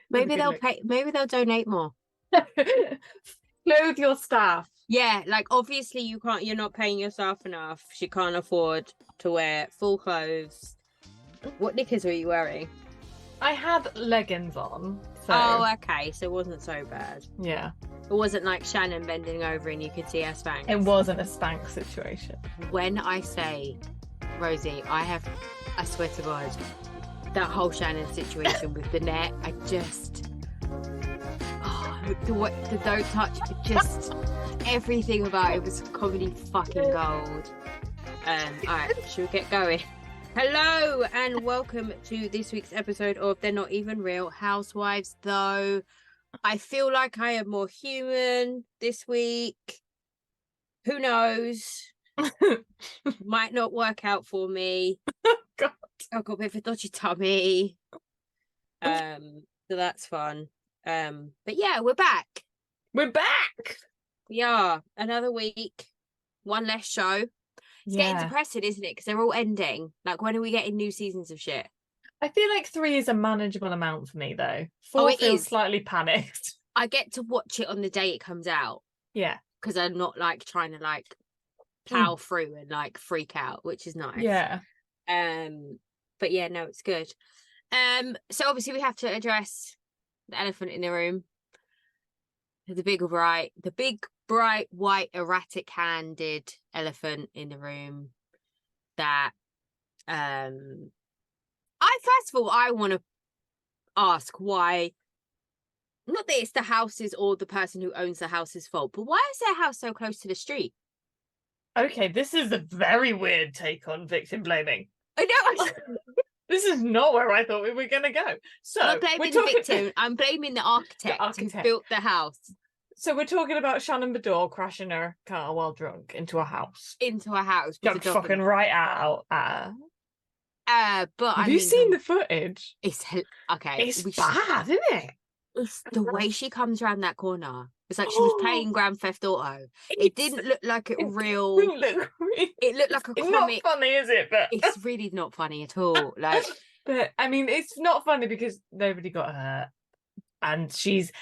Maybe they'll pay. Maybe they'll donate more. Clothe your staff. Yeah, like obviously you're not paying your staff enough. She can't afford to wear full clothes. What knickers were you wearing? I had leggings on. So Oh, okay. So it wasn't so bad. yeah. It wasn't like Shannon bending over and you could see her spank. It wasn't a spank situation. When I say, Rosie, I swear to God, that whole Shannon situation with the net, I just, the don't touch, just everything about it was comedy fucking gold. Alright, should we get going? Hello and welcome to this week's episode of They're Not Even Real Housewives, though I feel like I am more human this week. Who knows? Might not work out for me. God. I've got a bit of a dodgy tummy. So that's fun. But yeah, we're back. We're back. We are. Another week. One less show. It's getting depressing, isn't it? Because they're all ending. Like, when are we getting new seasons of shit? I feel like 3 is a manageable amount for me, though. 4 feels slightly panicked. I get to watch it on the day it comes out. Yeah. Because I'm not, like, trying to, like, plow through and, like, freak out, which is nice. Yeah. But yeah, no, it's good. So obviously we have to address the elephant in the room. The big, bright, white, erratic-handed elephant in the room that first of all, I want to ask why, not that it's the house's or the person who owns the house's fault, but why is their house so close to the street? Okay, this is a very weird take on victim blaming. I know. This is not where I thought we were going to go. So I'm not blaming the victim. I'm blaming the architect who built the house. So we're talking about Shannon Bedore crashing her car while drunk into a house. Jumped fucking right out. But have you seen the footage? It's okay. It's bad, isn't it? It's the way she comes around that corner. It's like she was playing Grand Theft Auto. It didn't look like it real. It looked like a comic. It's not funny, is it? But it's really not funny at all. Like, but I mean, it's not funny because nobody got hurt. And she's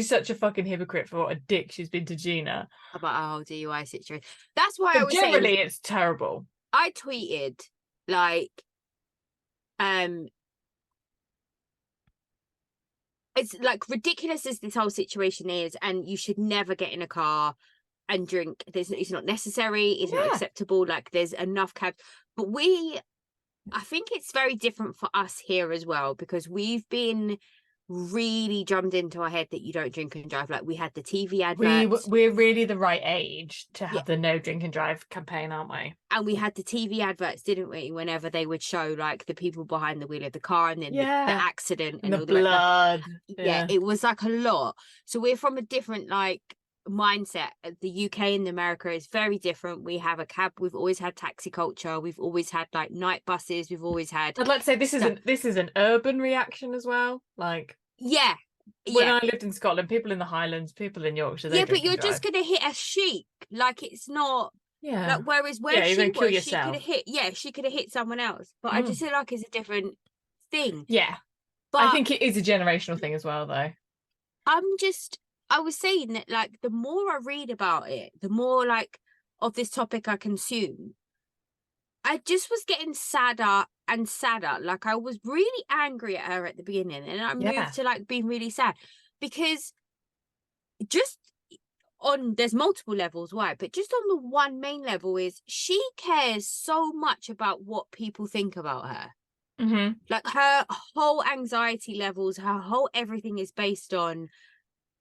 such a fucking hypocrite for what a dick she's been to Gina about DUI situation. That's why I was generally saying, it's terrible. I tweeted like, it's like ridiculous as this whole situation is, and you should never get in a car and drink. It's not necessary. It's not acceptable. Like, there's enough cabs, but I think it's very different for us here as well because we've been really drummed into our head that you don't drink and drive. Like, we had the TV adverts. We're really the right age to have the no drink and drive campaign, aren't we? And we had the TV adverts, didn't we? Whenever they would show like the people behind the wheel of the car and then the accident and the blood. It was like a lot. So we're from a different like mindset. The UK and America is very different. We have a cab. We've always had taxi culture. We've always had like night buses. We've always had. I'd like to say this is an urban reaction as well. Like when I lived in Scotland, people in the Highlands, people in Yorkshire. But you're just gonna hit a sheep. Like, it's not. Yeah. Like, whereas where she was, she could have hit. Yeah, she could have hit someone else. But I just feel like it's a different thing. Yeah. But I think it is a generational thing as well, though. I was saying that, like, the more I read about it, the more like of this topic I consume, I just was getting sadder and sadder. Like, I was really angry at her at the beginning, and I moved to like being really sad because there's multiple levels why, but just on the one main level is she cares so much about what people think about her. Mm-hmm. Like, her whole anxiety levels, her whole everything is based on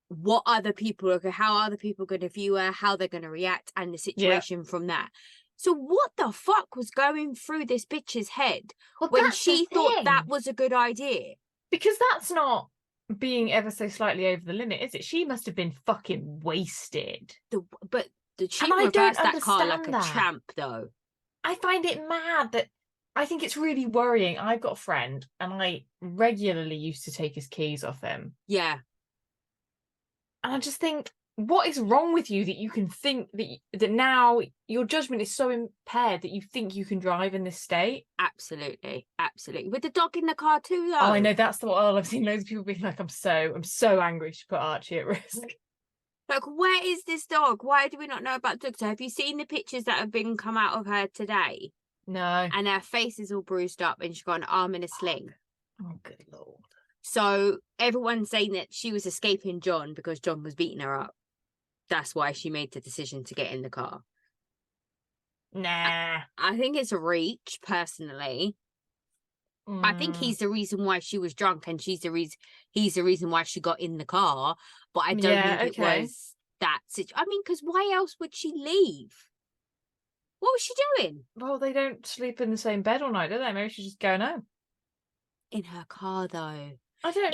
what other people are, how other people are going to view her, how they're going to react, and the situation from that. So what the fuck was going through this bitch's head when she thought that was a good idea? Because that's not being ever so slightly over the limit, is it? She must have been fucking wasted. She reversed that car like a champ, though. I find it mad that I think it's really worrying. I've got a friend and I regularly used to take his keys off him. Yeah. And I just think, what is wrong with you that you can think that now your judgment is so impaired that you think you can drive in this state? Absolutely, absolutely. With the dog in the car too, though. Oh, I know, that's the one. I've seen loads of people being like, I'm so angry to put Archie at risk. Like, where is this dog? Why do we not know about the dog? So have you seen the pictures that have been come out of her today? No. And her face is all bruised up and she's got an arm in a sling. Oh, good Lord. So everyone's saying that she was escaping John because John was beating her up. That's why she made the decision to get in the car. Nah. I think it's a reach, personally. I think he's the reason why she was drunk, and he's the reason why she got in the car. But I don't think it was that situation. I mean, because why else would she leave? What was she doing? Well, they don't sleep in the same bed all night, do they? Maybe she's just going home. In her car, though. I don't know.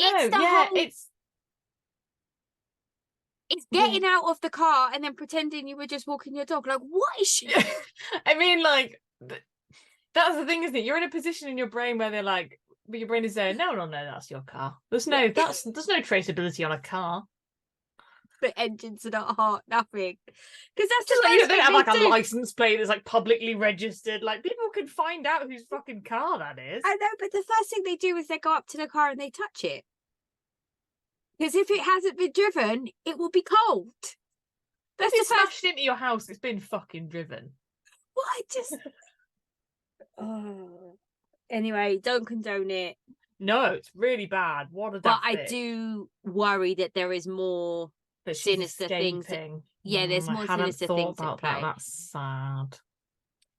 It's getting out of the car and then pretending you were just walking your dog. Like, what is she? I mean, like, that's the thing, isn't it? You're in a position in your brain where they're like, but your brain is saying, no, that's your car. There's no traceability on a car. The engines are not hot, nothing. Because that's just the like, you don't have like a license plate that's like publicly registered. Like, people can find out whose fucking car that is. I know, but the first thing they do is they go up to the car and they touch it. Because if it hasn't been driven, it will be cold. That's if it's smashed into your house, it's been fucking driven. Well, Anyway, don't condone it. No, it's really bad. What a daft But I do worry that there is more sinister things. There's more sinister things at play. That's sad.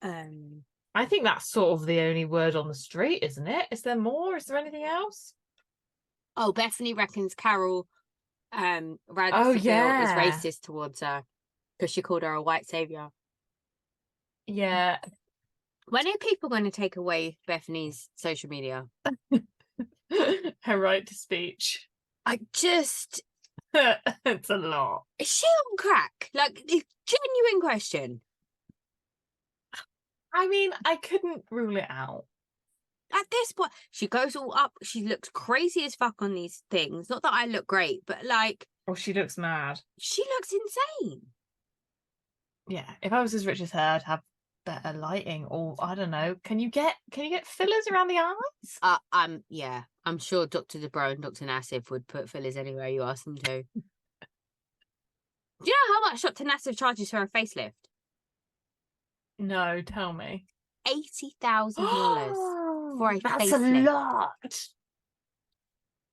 I think that's sort of the only word on the street, isn't it? Is there more? Is there anything else? Oh, Bethany reckons Carol is racist towards her because she called her a white savior. Yeah. When are people going to take away Bethany's social media? Her right to speech. It's a lot. Is she on crack? Like, genuine question. I mean, I couldn't rule it out. At this point, she goes all up. She looks crazy as fuck on these things. Not that I look great, but like... Oh, she looks mad. She looks insane. Yeah, if I was as rich as her, I'd have better lighting, or I don't know. Can you get fillers around the eyes? I'm sure Dr. DeBro and Dr. Nassif would put fillers anywhere you ask them to. Do you know how much Dr. Nassif charges for a facelift? No, tell me. $80,000 for a That's facelift. A lot.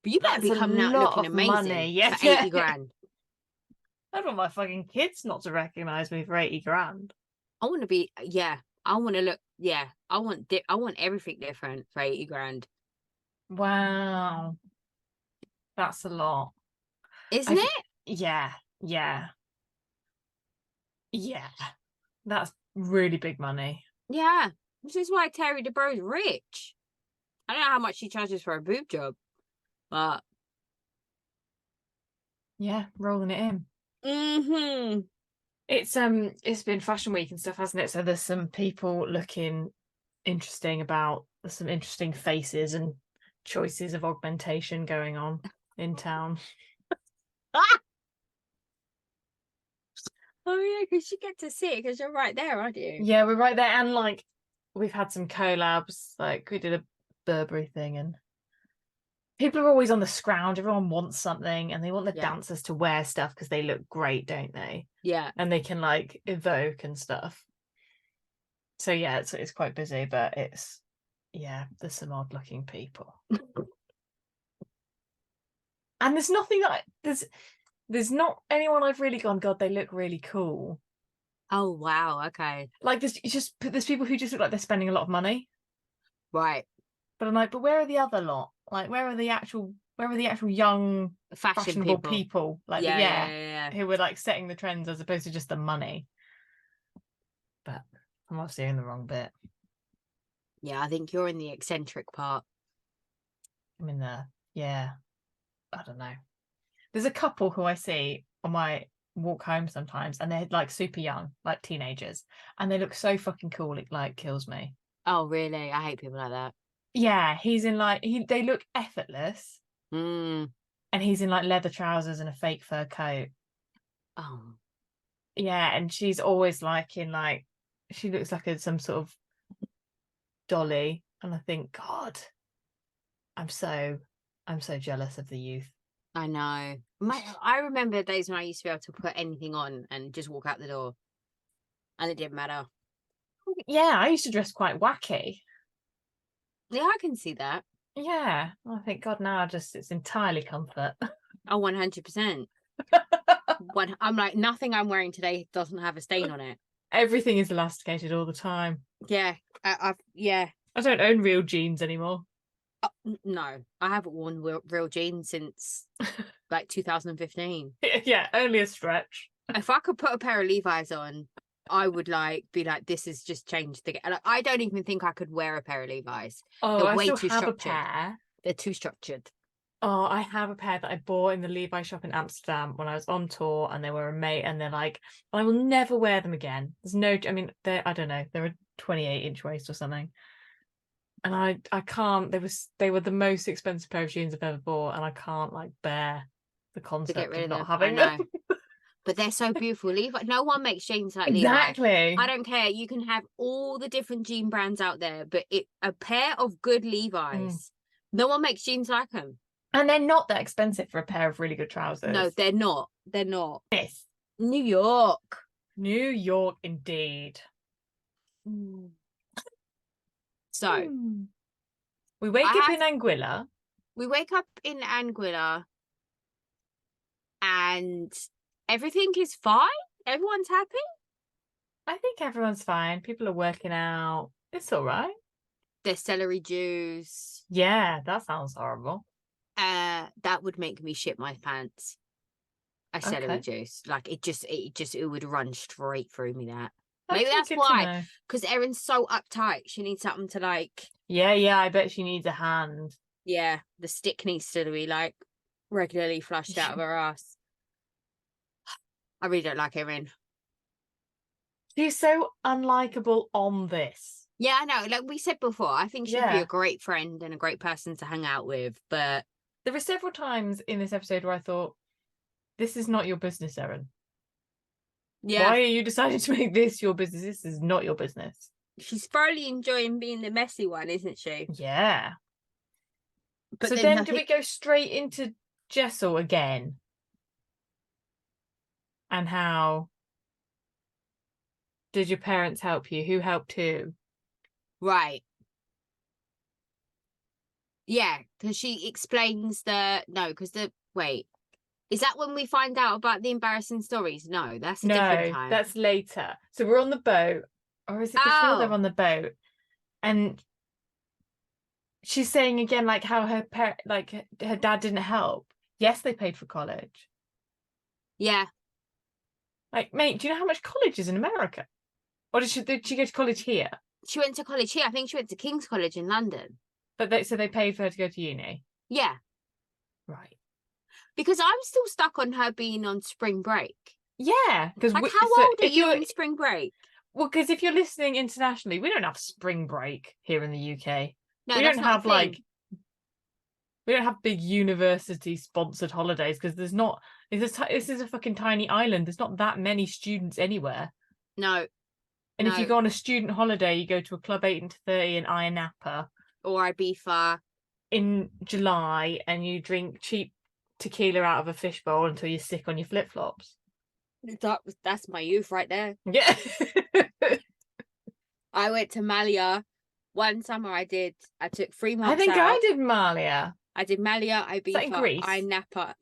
But you better be coming out looking amazing for 80 grand. I don't want my fucking kids not to recognise me for 80 grand. I want to be, I want to look, I want everything different for 80 grand. Wow. That's a lot. Isn't it? Yeah. That's really big money. Yeah. This is why Terry DeBro's rich. I don't know how much she charges for a boob job, but... Yeah, rolling it in. Mm-hmm. It's been Fashion Week and stuff, hasn't it? So there's some people looking interesting there's some interesting faces and choices of augmentation going on in town. Oh yeah, because you get to see it because you're right there, aren't you? Yeah, we're right there, and like we've had some collabs. Like we did a Burberry thing, and people are always on the scrounge. Everyone wants something, and they want the dancers to wear stuff because they look great, don't they? Yeah, and they can like evoke and stuff. So yeah, it's quite busy, but there's some odd looking people. And there's nothing that there's not anyone I've really gone, God, they look really cool. Oh wow, okay. Like there's people who just look like they're spending a lot of money. Right. But I'm like, but where are the other lot? Like where are the actual young fashionable people? Like who were like setting the trends as opposed to just the money. But I'm obviously in the wrong bit. Yeah, I think you're in the eccentric part. I'm in the I don't know. There's a couple who I see on my walk home sometimes, and they're like super young, like teenagers, and they look so fucking cool. It like kills me. Oh really? I hate people like that. Yeah, he's in like they look effortless. And he's in like leather trousers and a fake fur coat. Oh. Yeah, and she's always she looks like some sort of dolly, and I think, God, I'm so jealous of the youth. I know. I remember days when I used to be able to put anything on and just walk out the door, and it didn't matter. Yeah, I used to dress quite wacky. Yeah, I can see that. Yeah, I think, God, now it's entirely comfort. Oh, 100%. I'm like, nothing I'm wearing today doesn't have a stain on it. Everything is elasticated all the time. Yeah, yeah. I don't own real jeans anymore. No, I haven't worn real jeans since like 2015. Yeah, only a stretch. If I could put a pair of Levi's on, I would be like, this has just changed the game. Like, I don't even think I could wear a pair of Levi's. Oh, They're I way still too have structured. a pair. They're too structured. Oh, I have a pair that I bought in the Levi shop in Amsterdam when I was on tour, and they were a mate, and they're like, I will never wear them again. There's no, I mean, I don't know, they're a 28-inch waist or something. And I can't, they were the most expensive pair of jeans I've ever bought, and I can't bear the concept of not having them. But they're so beautiful. Levi, no one makes jeans like exactly. Levi. I don't care. You can have all the different jean brands out there, but a pair of good Levi's, no one makes jeans like them. And they're not that expensive for a pair of really good trousers. No, they're not. They're not. Yes. New York. New York, indeed. So, we wake up in Anguilla. We wake up in Anguilla, and everything is fine. Everyone's happy. I think everyone's fine. People are working out. It's all right. There's celery juice. Yeah, that sounds horrible. That would make me shit my pants. Celery juice, it would run straight through me. Maybe that's why, because Erin's so uptight. She needs something to Yeah, I bet she needs a hand. Yeah, the stick needs to be regularly flushed out of her ass. I really don't like Erin. She's so unlikable on this. Yeah, I know. Like we said before, I think she'd be a great friend and a great person to hang out with, but there were several times in this episode where I thought, this is not your business, Erin. Yeah. Why are you deciding to make this your business? This is not your business. She's thoroughly enjoying being the messy one, isn't she? Yeah. But so then do we go straight into Jessel again? And how did your parents help you? Who helped who? Right. Yeah, because she explains wait. Is that when we find out about the embarrassing stories? No, that's a different time. No, that's later. So we're on the boat. Or is it before they're on the boat? And she's saying again, how her her dad didn't help. Yes, they paid for college. Yeah. Mate, do you know how much college is in America? Or did she go to college here? She went to college here. I think she went to King's College in London. But so they paid for her to go to uni? Yeah. Right. Because I'm still stuck on her being on spring break. Yeah. Because how old are you on spring break? Well, because if you're listening internationally, we don't have spring break here in the UK. No, we don't have we don't have big university sponsored holidays because there's not. This is a fucking tiny island. There's not that many students anywhere. No. And if you go on a student holiday, you go to a Club 18 to 30 in Ayia Napa or Ibiza in July, and you drink cheap tequila out of a fishbowl until you're sick on your flip flops. That's my youth right there. Yeah. I went to Malia one summer. I took 3 months. I think I did Malia. I did Malia, Ibiza, Ayia Napa,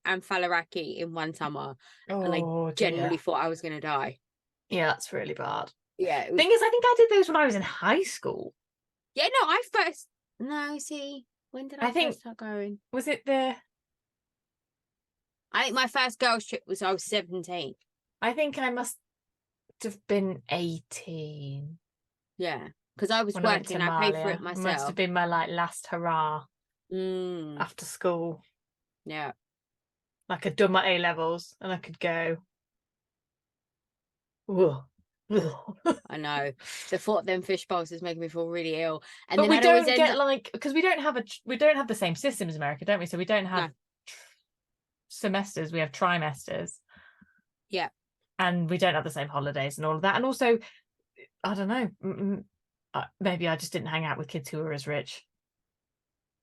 and Falaraki in one summer. And I genuinely thought I was going to die. Yeah, that's really bad. Yeah. Thing is, I think I did those when I was in high school. Yeah, no, when did I first start going? Was it I think my first girls trip was I was 17. I think I must have been 18. Yeah, because I was working. I paid for it myself. It must have been my last hurrah after school. Yeah. I'd done my A-levels and I could go. Whoa. I know. The thought of them fish bowls is making me feel really ill. And but then we don't get because we don't have the same system as America, don't we? So we don't have semesters. We have trimesters. Yeah. And we don't have the same holidays and all of that. And also, I don't know, maybe I just didn't hang out with kids who were as rich.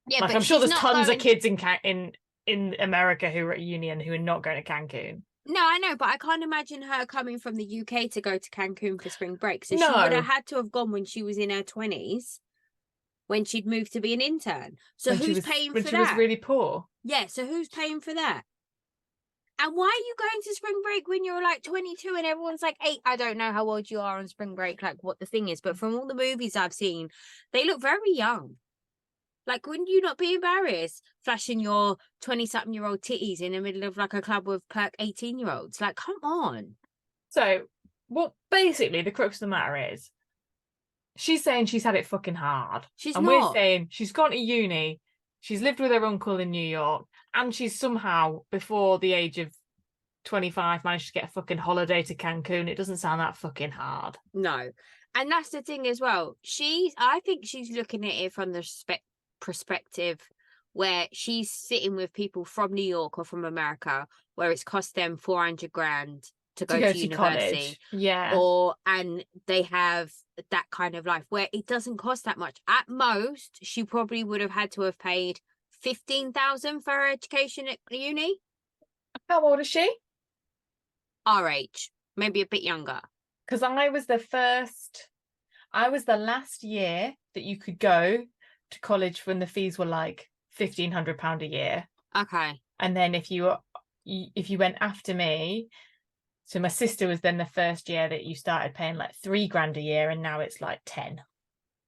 Yeah, like, but I'm sure there's tons of kids in America who are at uni and who are not going to Cancun. No, I know, but I can't imagine her coming from the UK to go to Cancun for spring break. So No. she would have had to have gone when she was in her 20s, when she'd moved to be an intern. So who's paying for that? When she was really poor. Yeah, so who's paying for that? And why are you going to spring break when you're like 22 and everyone's like 8? I don't know how old you are on spring break, like what the thing is, but from all the movies I've seen, they look very young. Like, wouldn't you not be embarrassed flashing your 20-something-year-old titties in the middle of like a club with perk 18-year-olds? Like, come on. So, basically the crux of the matter is, she's saying she's had it fucking hard. We're saying she's gone to uni, she's lived with her uncle in New York, and she's somehow, before the age of 25, managed to get a fucking holiday to Cancun. It doesn't sound that fucking hard. No. And that's the thing as well. I think she's looking at it from the perspective where she's sitting with people from New York or from America where it's cost them 400 grand to go to university. Yeah. And they have that kind of life where it doesn't cost that much. At most, she probably would have had to have paid 15,000 for her education at uni. How old is she? Our age, maybe a bit younger. Because I was the last year that you could go to college when the fees were like £1,500 a year. Okay. And then if you went after me, so my sister was then the first year that you started paying like $3,000 a year, and now it's like 10.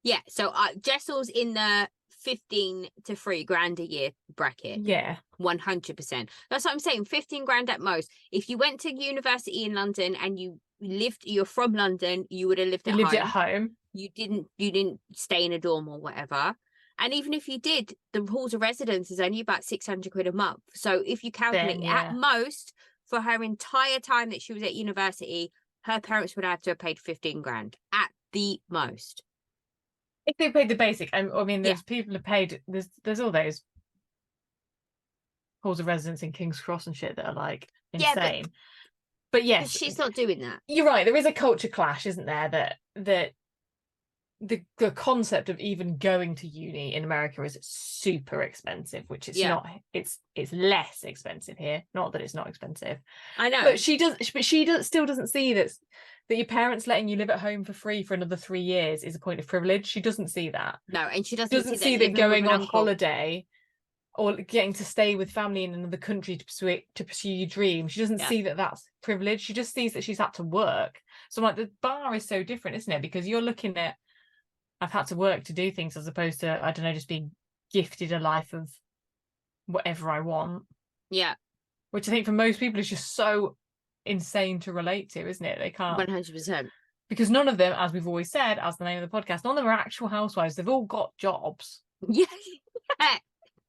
Yeah, so Jessel's in the 15 to $3,000 a year bracket. Yeah, 100%. That's what I'm saying. 15 grand at most. If you went to university in London and you're from London, you would have lived at home. You didn't stay in a dorm or whatever. And even if you did, the halls of residence is only about 600 quid a month. So if you calculate at most for her entire time that she was at university, her parents would have to have paid 15 grand at the most. If they paid the basic, I mean, there's people who paid. There's all those halls of residence in King's Cross and shit that are like insane. But yes, but she's not doing that. You're right. There is a culture clash, isn't there? That the concept of even going to uni in America is super expensive, which it's not. It's less expensive here. Not that it's not expensive. I know. But she still doesn't see that your parents letting you live at home for free for another 3 years is a point of privilege. She doesn't see that. No, and she doesn't see that going on holiday or getting to stay with family in another country to pursue your dream. She doesn't see that that's privilege. She just sees that she's had to work. So like the bar is so different, isn't it? Because you're looking at, I've had to work to do things, as opposed to, I don't know, just being gifted a life of whatever I want. Yeah. Which I think for most people is just so insane to relate to, isn't it? They can't. 100%. Because none of them, as we've always said, as the name of the podcast, none of them are actual housewives. They've all got jobs. Yeah.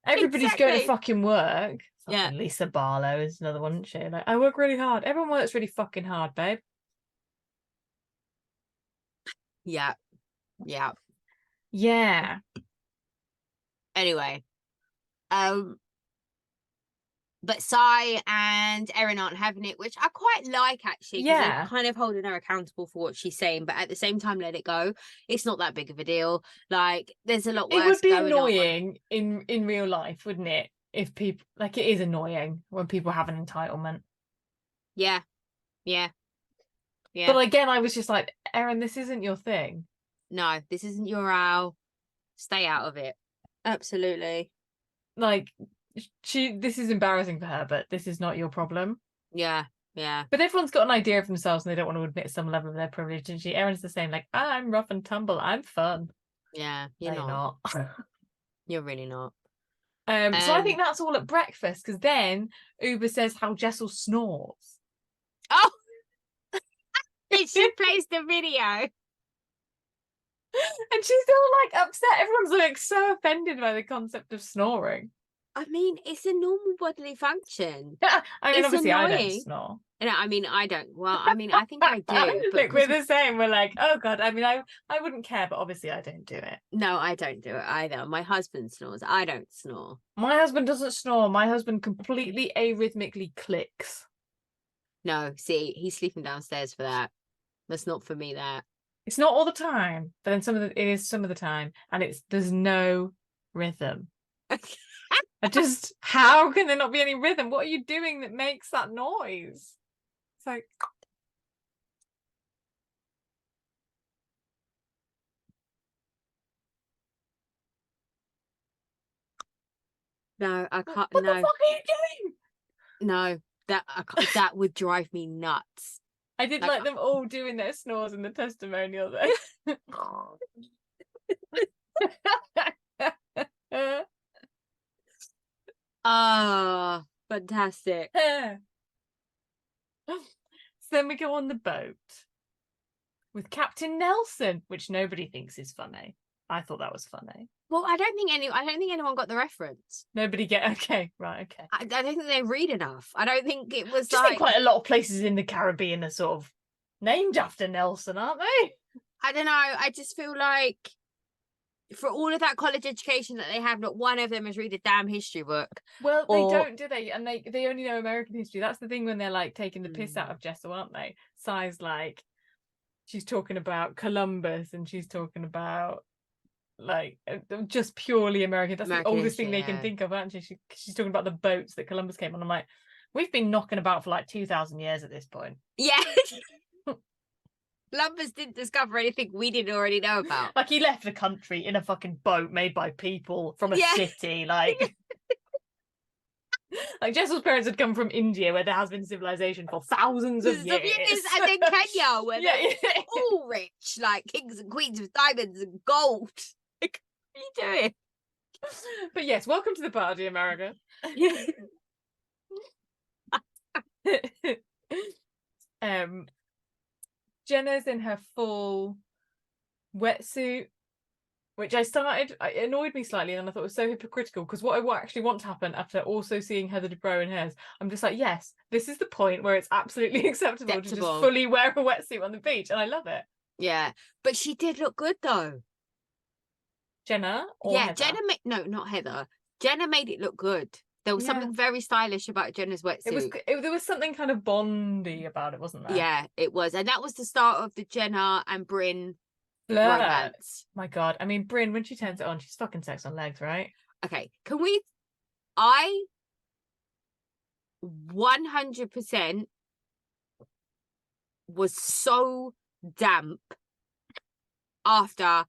Everybody's going to fucking work. Yeah. Lisa Barlow is another one, isn't she? Like, I work really hard. Everyone works really fucking hard, babe. Yeah. Yeah. Yeah. Anyway. But Sai and Erin aren't having it, which I quite like, actually. Yeah. They're kind of holding her accountable for what she's saying, but at the same time, let it go. It's not that big of a deal. Like, there's a lot worse. It would be annoying in real life, wouldn't it? If people, like, it is annoying when people have an entitlement. Yeah. Yeah. Yeah. But again, I was just like, Erin, this isn't your thing. No, this isn't your owl. Stay out of it. Absolutely. Like, this is embarrassing for her, but this is not your problem. Yeah. Yeah. But everyone's got an idea of themselves and they don't want to admit some level of their privilege. And Erin's the same, like, I'm rough and tumble, I'm fun. Yeah, you're not. You're really not. So I think that's all at breakfast, because then Uber says how Jessel snores. Oh, she plays the video. And she's still like upset. Everyone's like so offended by the concept of snoring. I mean, it's a normal bodily function. I mean, obviously annoying. I don't snore. No, I mean, I don't. Well, I mean, I think I do. Look, we're the same. We're like, oh God. I mean, I wouldn't care, but obviously I don't do it. No, I don't do it either. My husband snores. I don't snore. My husband doesn't snore. My husband completely arrhythmically clicks. No, see, he's sleeping downstairs for that. That's not for me, that. It's not all the time, but then it is some of the time, and there's no rhythm. How can there not be any rhythm? What are you doing that makes that noise? It's like... No, I can't. What no. the fuck are you doing? No, that would drive me nuts. I did like them all doing their snores in the testimonial though. Ah, fantastic. So then we go on the boat with Captain Nelson, which nobody thinks is funny. I thought that was funny. Well, I don't think anyone got the reference. Okay. I don't think they read enough. I don't think it was. I think quite a lot of places in the Caribbean are sort of named after Nelson, aren't they? I don't know. I just feel like for all of that college education that they have, not one of them has read a damn history book. Well, they don't, do they? And they only know American history. That's the thing when they're like taking the piss out of Jessel, aren't they? Si's like, she's talking about Columbus and she's talking about like just purely American. That's American the oldest history, thing they can think of, aren't she? She's talking about the boats that Columbus came on. I'm like, we've been knocking about for like 2,000 years at this point. Yeah. Columbus didn't discover anything we didn't already know about. Like, he left the country in a fucking boat made by people from a city. Like, like Jessel's parents had come from India, where there has been civilization for thousands of years. And then Kenya, where they're all rich, like kings and queens with diamonds and gold. Like, what are you doing? But yes, welcome to the party, America. Jenna's in her full wetsuit, which it annoyed me slightly, and I thought it was so hypocritical, because what I actually want to happen after also seeing Heather Dubrow in hers, I'm just like, yes, this is the point where it's absolutely acceptable to just fully wear a wetsuit on the beach, and I love it. Yeah, but she did look good though. Jenna? Or Heather? Jenna not Heather. Jenna made it look good. There was something very stylish about Jenna's wetsuit. There was something kind of Bondy about it, wasn't there? Yeah, it was. And that was the start of the Jenna and Bryn romance. My God. I mean, Bryn, when she turns it on, she's fucking sex on legs, right? Okay, I 100% was so damp after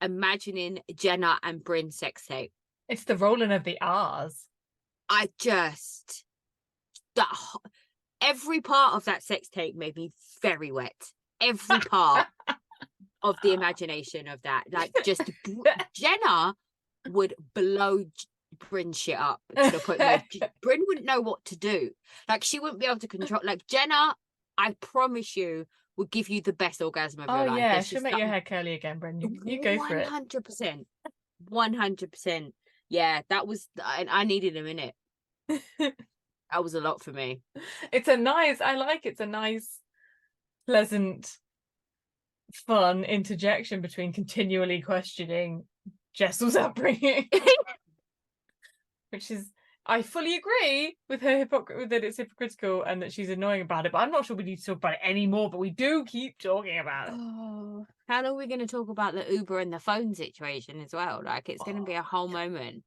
imagining Jenna and Bryn sex tape. It's the rolling of the R's. Every part of that sex tape made me very wet. Every part of the imagination of that. Like, just Jenna would blow Bryn shit up to the point where Bryn wouldn't know what to do. Like, she wouldn't be able to control. Like, Jenna, I promise you, would give you the best orgasm of your life. Yeah, she'll make your hair curly again, Bryn. You go for it. 100%. 100%. Yeah, that was. I needed a minute. That was a lot for me. It's a nice, pleasant, fun interjection between continually questioning Jessel's upbringing. Which is, I fully agree with her that it's hypocritical and that she's annoying about it, but I'm not sure we need to talk about it anymore, but we do keep talking about it. Oh, how long are we going to talk about the Uber and the phone situation as well? Like, it's going to be a whole moment.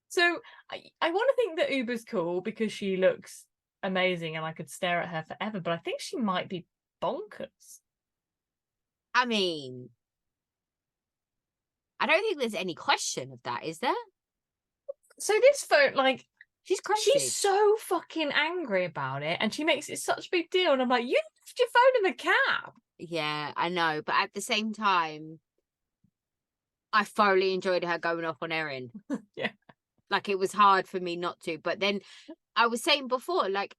So I want to think that Uber's cool because she looks amazing and I could stare at her forever, but I think she might be bonkers. I mean, I don't think there's any question of that, is there? So this phone, like, she's crazy. She's so fucking angry about it, and she makes it such a big deal. And I'm like, you left your phone in the cab. Yeah, I know, but at the same time, I thoroughly enjoyed her going off on Erin. Yeah. Like, it was hard for me not to. But then I was saying before, like,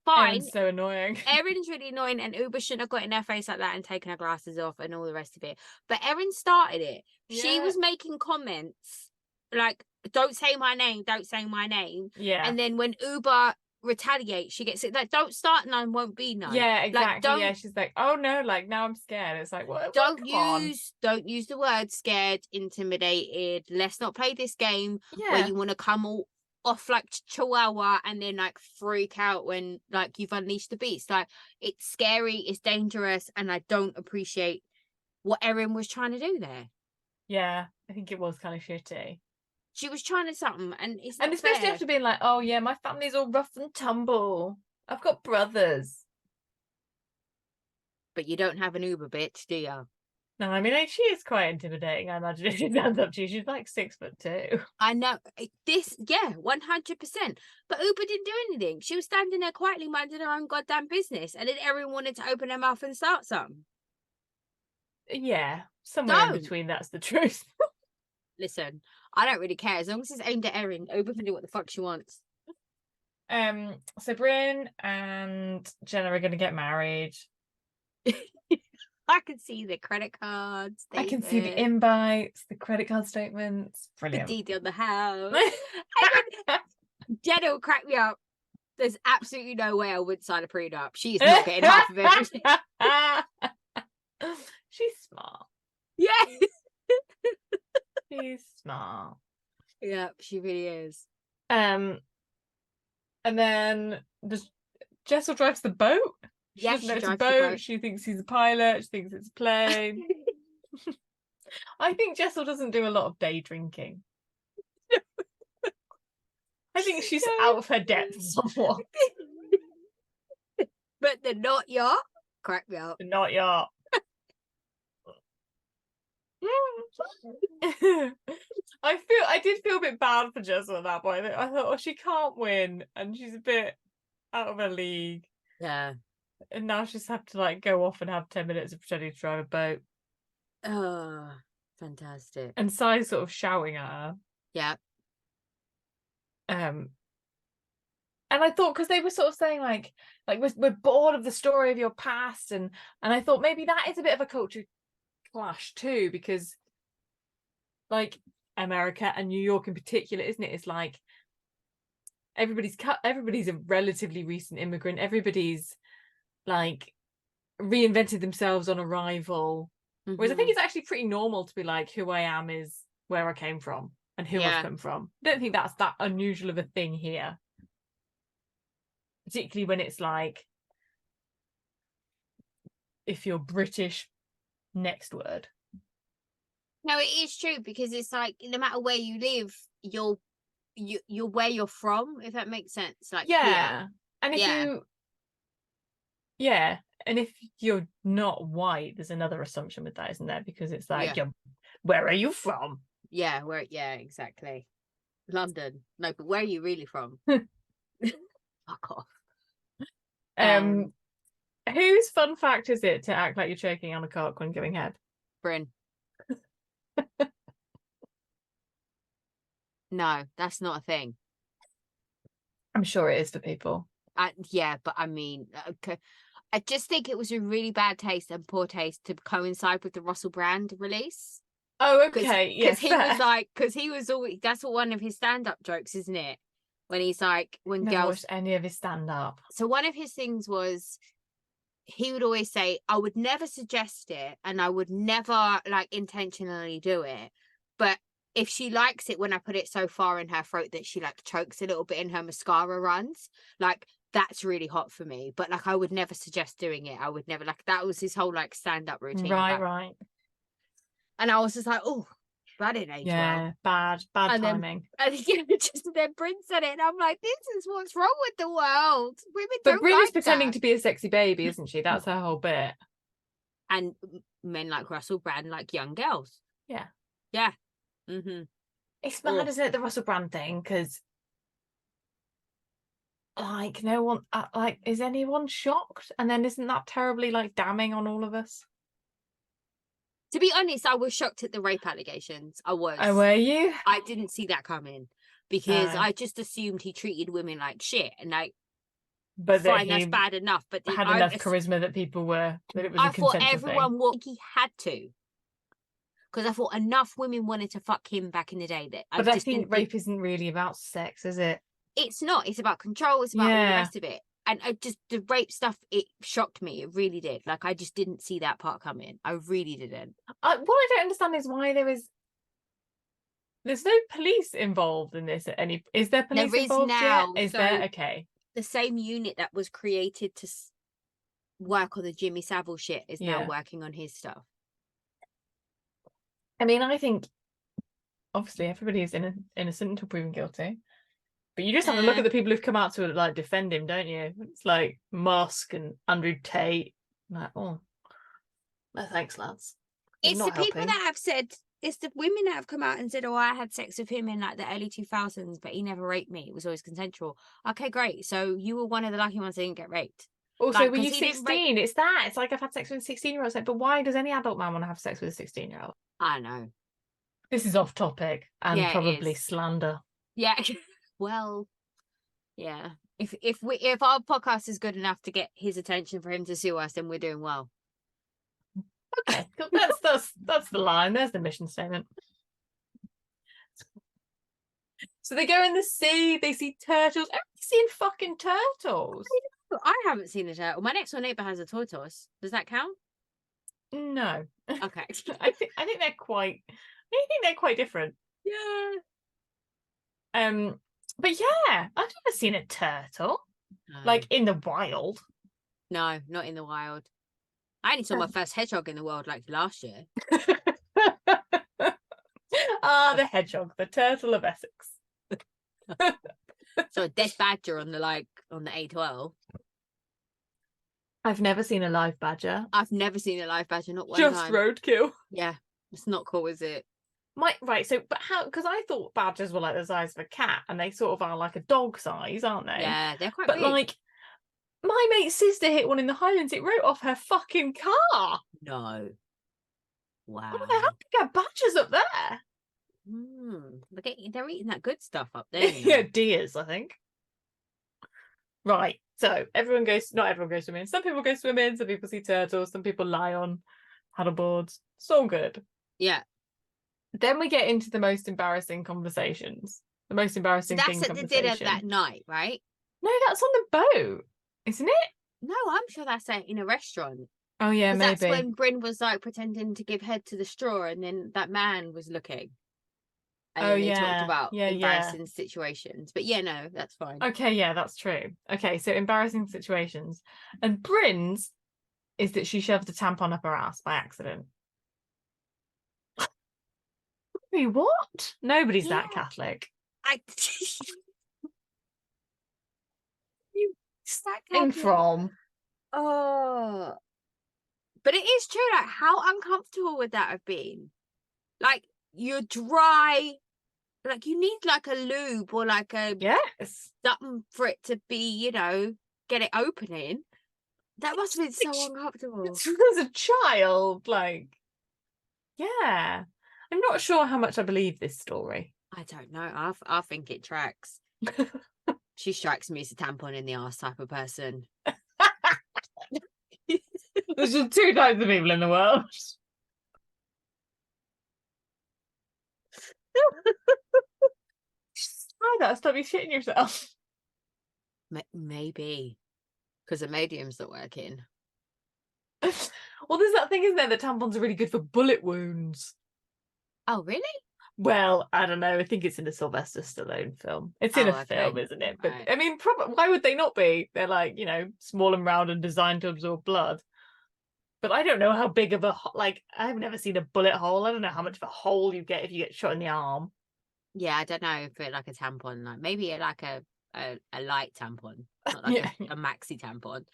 fine. Erin's so annoying. Erin's really annoying, and Uber shouldn't have got in her face like that and taken her glasses off and all the rest of it. But Erin started it. Yeah. She was making comments like, don't say my name, don't say my name. Yeah. And then when Uber retaliates, she gets it like, don't start none, won't be none. Yeah, exactly. Like, yeah, she's like, oh no, like, now I'm scared. It's like, what? Don't use the word scared, intimidated. Let's not play this game where you want to come all off like Chihuahua and then like freak out when like you've unleashed the beast. Like, it's scary, it's dangerous, and I don't appreciate what Erin was trying to do there. Yeah, I think it was kind of shitty. She was trying to something, and it's not especially fair. after being like, oh yeah, my family's all rough and tumble. I've got brothers. But you don't have an Uber, bitch, do you? No, I mean, like, she is quite intimidating. I imagine if she stands up to you, she's like 6'2". I know this, yeah, 100%. But Uber didn't do anything. She was standing there quietly minding her own goddamn business, and then everyone wanted to open their mouth and start something. Yeah, somewhere in between, that's the truth. Listen, I don't really care as long as it's aimed at Erin. Uber can do what the fuck she wants. So Bryn and Jenna are going to get married. I can see the credit cards. I can see the invites, the credit card statements. Brilliant. The deed on the house. Jenna will crack me up. There's absolutely no way I would sign a prenup. She's not getting half of everything. She's smart. Yeah. She's smart. Yeah, she really is. And then Jessel drives the boat. She doesn't know it's a boat. She thinks he's a pilot. She thinks it's a plane. I think Jessel doesn't do a lot of day drinking. I think she's out of her depth somewhat. But the not yacht crack me up. The not yacht. I did feel a bit bad for Jessel at that point. I thought, oh, she can't win, and she's a bit out of her league. Yeah. And now she's had to like go off and have 10 minutes of pretending to drive a boat. Oh, fantastic. And Sai's sort of shouting at her. Yeah. And I thought, because they were sort of saying like we're bored of the story of your past, and I thought maybe that is a bit of a culture clash too, because like America and New York in particular, isn't it? It's like everybody's a relatively recent immigrant. Everybody's like reinvented themselves on arrival. Mm-hmm. Whereas I think it's actually pretty normal to be like, who I am is where I came from and who I've come from. I don't think that's that unusual of a thing here. Particularly when it's like, if you're British, next word. No, it is true, because it's like, no matter where you live, you're where you're from, if that makes sense. Like, yeah. And if and if you're not white, there's another assumption with that, isn't there? Because it's like, where are you from? Yeah, exactly. London. No, but where are you really from? Fuck off. Whose fun fact is it to act like you're choking on a cock when giving head? Bryn. No, that's not a thing. I'm sure it is for people. Yeah, but I mean, okay. I just think it was a really bad taste and poor taste to coincide with the Russell Brand release. Oh, okay. Because he was always, that's what one of his stand-up jokes, isn't it? When he's like, when Never girls watched any of his stand-up. So one of his things was, he would always say, I would never suggest it, and I would never like intentionally do it, but if she likes it when I put it so far in her throat that she like chokes a little bit in her mascara runs, like that's really hot for me. But like, I would never suggest doing it. I would never, like, that was his whole like stand-up routine. Right. And I was just like, oh, that didn't age well. Bad timing. Then Bryn said it, and I'm like, this is what's wrong with the world. Women but don't Bryn like is pretending that. to be a sexy baby, isn't she? That's her whole bit. And men like Russell Brand like young girls. Yeah. Mm-hmm. It's mad, isn't it, the Russell Brand thing? Because like, no one, like, is anyone shocked? And then isn't that terribly like damning on all of us? To be honest, I was shocked at the rape allegations. I was. Oh, were you? I didn't see that coming, because I just assumed he treated women like shit, and like, but fine, that's bad enough. But had enough charisma that people were, that it was a consensual thing. I thought everyone would. He had to. Because I thought enough women wanted to fuck him back in the day. But I think rape isn't really about sex, is it? It's not. It's about control. It's about all the rest of it. And the rape stuff, it shocked me. It really did. Like, I just didn't see that part coming. I really didn't. What I don't understand is why there is there's no police involved in this at any. Is there police there is involved now, yet? Is there? Okay. The same unit that was created to work on the Jimmy Savile shit is now working on his stuff. I mean, I think obviously everybody is innocent until proven guilty. But you just have to look at the people who've come out to like defend him, don't you? It's like Musk and Andrew Tate. Like, oh, no thanks, lads. It's the people that have said, it's the women that have come out and said, oh, I had sex with him in like the early 2000s, but he never raped me. It was always consensual. Okay, great. So you were one of the lucky ones that didn't get raped. Also, like, were you 16? It's that. It's like I've had sex with a 16-year-old. But why does any adult man want to have sex with a 16-year-old? I know. This is off topic and probably slander. Yeah. Well, yeah. If our podcast is good enough to get his attention for him to sue us, then we're doing well. Okay, that's the line. There's the mission statement. So they go in the sea. They see turtles. Everybody's seen fucking turtles. I haven't seen a turtle. My next door neighbour has a tortoise. Does that count? No. Okay. I think they're quite. I think they're quite different. Yeah. But yeah, I've never seen a turtle like in the wild. No, not in the wild. I only saw my first hedgehog in the world like last year. The hedgehog, the turtle of Essex. So a dead badger on the A12. I've never seen a live badger. I've never seen a live badger, not one time. Just roadkill. Yeah, it's not cool, is it? Right, so but how? Because I thought badgers were like the size of a cat, and they sort of are like a dog size, aren't they? Yeah, they're quite. But big. Like, my mate's sister hit one in the Highlands. It wrote off her fucking car. No. Wow. How big are badgers up there? They're eating that good stuff up there. Yeah, deers, I think. Right, so not everyone goes swimming. Some people go swimming. Some people see turtles. Some people lie on paddleboards. It's all good. Yeah. Then we get into the most embarrassing conversations. The most embarrassing thing. That's at the dinner that night, right? No, that's on the boat, isn't it? No, I'm sure that's in a restaurant. Oh yeah, maybe. That's when Bryn was like pretending to give head to the straw, and then that man was looking. And they talked about embarrassing situations. But yeah, no, that's fine. Okay, yeah, that's true. Okay, so embarrassing situations. And Bryn's is that she shoved a tampon up her ass by accident. What? Nobody's that Catholic. You starting from? Oh, but it is true. Like, how uncomfortable would that have been? Like, you're dry. Like, you need like a lube or like a something for it to be, get it opening. That must have been so uncomfortable. As a child, like, yeah. I'm not sure how much I believe this story. I don't know. I think it tracks. She strikes me as a tampon in the arse type of person. There's just two types of people in the world. Try that. Stop you shitting yourself. Maybe. Because the medium's not working. Well, there's that thing, isn't there? That tampons are really good for bullet wounds. Oh, really? Well, I don't know. I think it's in a Sylvester Stallone film. It's in a film, isn't it? But right. I mean, why would they not be? They're like, small and round and designed to absorb blood. But I don't know how big of I've never seen a bullet hole. I don't know how much of a hole you get if you get shot in the arm. Yeah, I don't know if it's like a tampon, like maybe like a light tampon, not like a maxi tampon.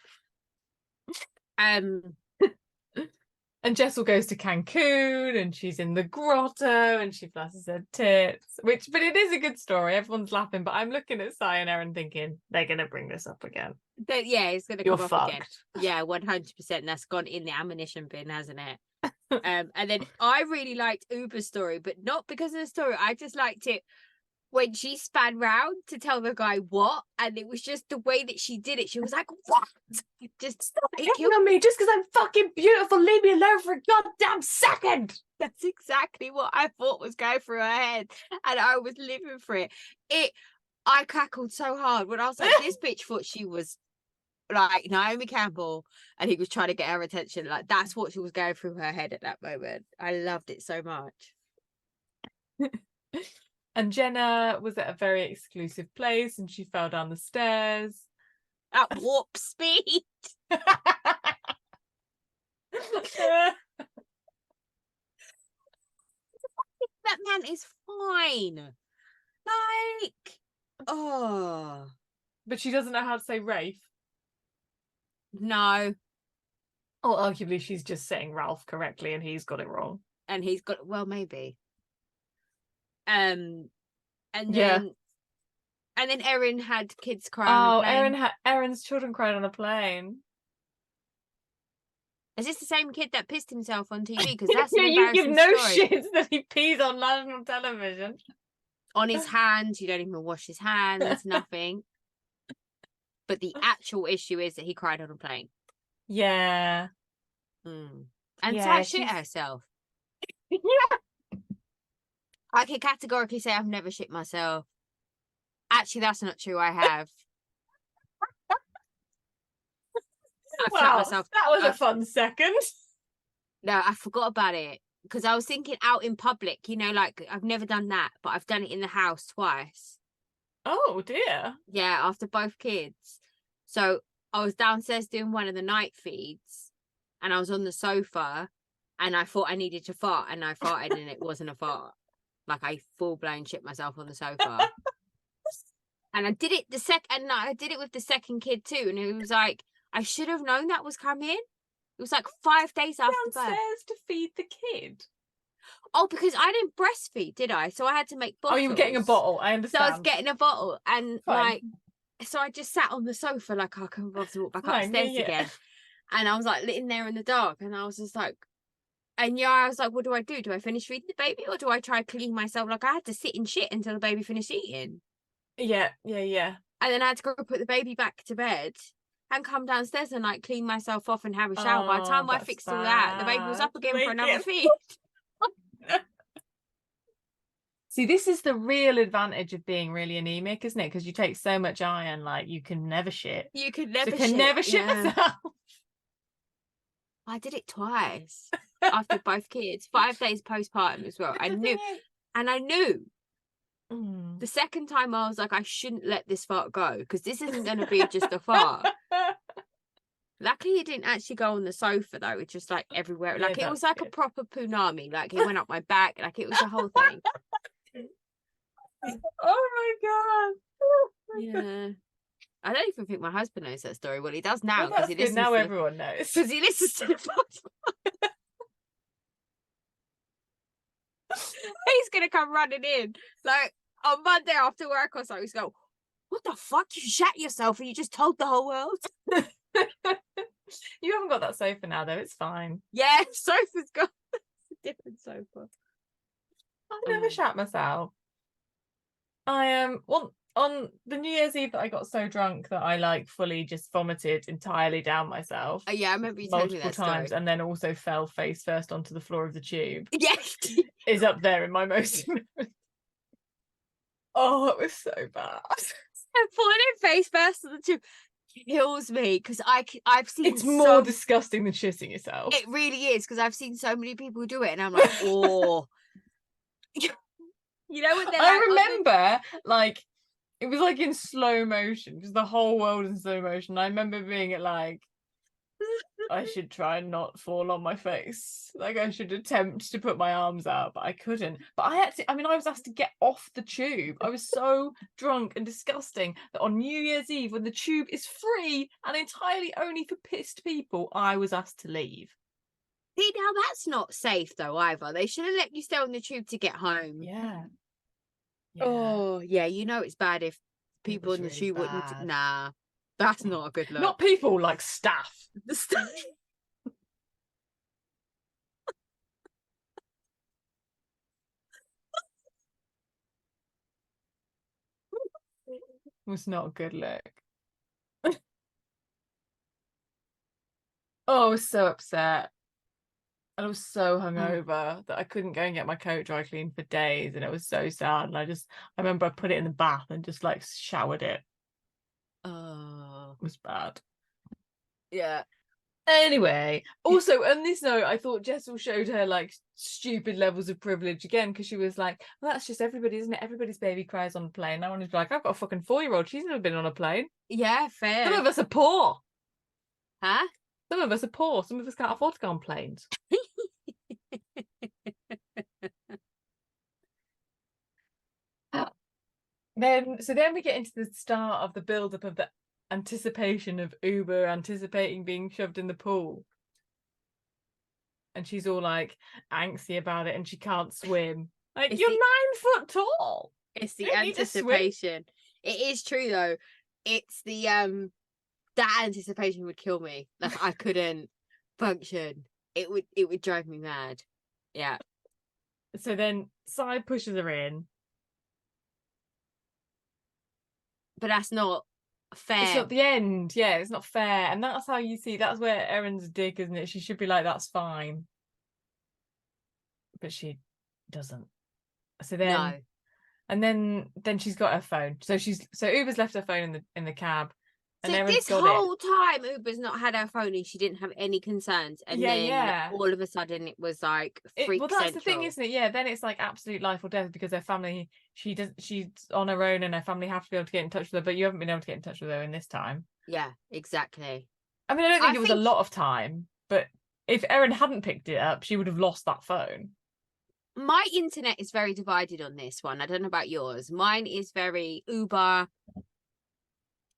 And Jessel goes to Cancun and she's in the grotto and she flashes her tits, but it is a good story. Everyone's laughing, but I'm looking at Si and Erin thinking they're going to bring this up again. It's going to come up fucked. again. Yeah, 100%. That's gone in the ammunition bin, hasn't it? And then I really liked Uber's story, but not because of the story. I just liked it when she span round to tell the guy what, and it was just the way that she did it. She was like, "What? Just stop hitting on me just because I'm fucking beautiful. Leave me alone for a goddamn second." That's exactly what I thought was going through her head, and I was living for it. I cackled so hard when I was like, "This bitch thought she was like Naomi Campbell," and he was trying to get her attention. Like, that's what she was going through her head at that moment. I loved it so much. And Jenna was at a very exclusive place and she fell down the stairs at warp speed. That man is fine. Like, oh. But she doesn't know how to say Rafe. No. Or arguably she's just saying Ralph correctly and he's got it wrong. And he's got, well, maybe. And then Erin had kids cry on a plane. Erin's children cried on a plane. Is this the same kid that pissed himself on TV? Because that's an you give no story. shits that he pees on national television. On his hands, you don't even wash his hands, nothing. But the actual issue is that he cried on a plane. Yeah. And so shit herself. Yeah. I can categorically say I've never shit myself. Actually, that's not true. I have. Wow, that was a fun second. No, I forgot about it because I was thinking out in public, you know, like I've never done that, but I've done it in the house twice. Oh dear. Yeah, after both kids. So I was downstairs doing one of the night feeds and I was on the sofa and I thought I needed to fart and I farted and it wasn't a fart. Like I full blown shit myself on the sofa. And I did it I did it with the second kid too. And it was like, I should have known that was coming. It was like 5 days after birth. Downstairs to feed the kid. Oh, because I didn't breastfeed, did I? So I had to make bottles. Oh, you were getting a bottle. I understand. So I was getting a bottle, and like, so I just sat on the sofa like I can obviously walk back upstairs again, and I was like sitting there in the dark, and I was just like, and I was like, what do I do? Do I finish feeding the baby, or do I try clean myself? Like I had to sit in shit until the baby finished eating. Yeah. And then I had to go put the baby back to bed. And come downstairs and like clean myself off and have a shower. By the time I fixed all that, the baby was up again for another feed. See, this is the real advantage of being really anemic, isn't it? Because you take so much iron, like you can never shit. You can never shit myself. I did it twice after both kids. 5 days postpartum as well. I knew. The second time I was like, I shouldn't let this fart go because this isn't going to be just a fart. Luckily, it didn't actually go on the sofa though. It just like everywhere. Like it was like good. A proper punami. Like it went up my back. Like it was a whole thing. Oh my god. Yeah. I don't even think my husband knows that story. Well, he does now because he listens. Now everyone knows because he listens to the podcast. He's gonna come running in like on Monday after work or so. He's go, what the fuck? You shat yourself and you just told the whole world. You haven't got that sofa now though. It's fine. Yeah, sofa's gone. It's a different sofa. I've never shat myself. I on the New Year's Eve that I got so drunk that I like fully just vomited entirely down myself. Yeah, I remember you telling me that times story. And then also fell face first onto the floor of the tube. Yes. Is up there in my most. Oh, it was so bad. Falling face first on the tube kills me because I've seen it's more disgusting than shitting yourself. It really is because I've seen so many people do it and I'm like, oh. You know what? I remember like it was like in slow motion because the whole world in slow motion. I remember being at like I should try and not fall on my face. Like I should attempt to put my arms out, but I couldn't. But I was asked to get off the tube. I was so drunk and disgusting that on New Year's Eve, when the tube is free and entirely only for pissed people, I was asked to leave. See, now that's not safe though either. They should have let you stay on the tube to get home. Yeah. Oh, yeah. You know it's bad if people in the tube wouldn't. Nah. That's not a good look. Not people, like staff. The staff. It was not a good look. Oh, I was so upset. And I was so hungover that I couldn't go and get my coat dry cleaned for days. And it was so sad. And I remember I put it in the bath and just like showered it. Oh, it was bad. Yeah. Anyway, also on this note, I thought Jessel showed her like stupid levels of privilege again, because she was like, well, that's just everybody, isn't it? Everybody's baby cries on a plane. I wanted to be like, I've got a fucking 4-year-old. She's never been on a plane. Yeah, fair. Some of us are poor. Huh? Some of us are poor. Some of us can't afford to go on planes. Then we get into the start of the build-up of the anticipation of Uber anticipating being shoved in the pool. And she's all like angsty about it, and she can't swim. Like, you're 9 foot tall. It's the anticipation. It is true though. It's the that anticipation would kill me. Like, I couldn't function. It would drive me mad. Yeah. So then Side pushes her in. But that's not fair. It's not the end. Yeah, it's not fair. And that's how you see, that's where Erin's a dick, isn't it? She should be like, that's fine. But she doesn't. So then no. And then she's got her phone. So Uber's left her phone in the cab. And so this whole time Uber's not had her phone and she didn't have any concerns. And then all of a sudden it was like freak well, that's central. the thing, isn't it? Yeah, then it's like absolute life or death, because her family, she's on her own and her family have to be able to get in touch with her, but you haven't been able to get in touch with her in this time. Yeah, exactly. I mean, I don't think it was a lot of time, but if Erin hadn't picked it up, she would have lost that phone. My internet is very divided on this one. I don't know about yours. Mine is very Uber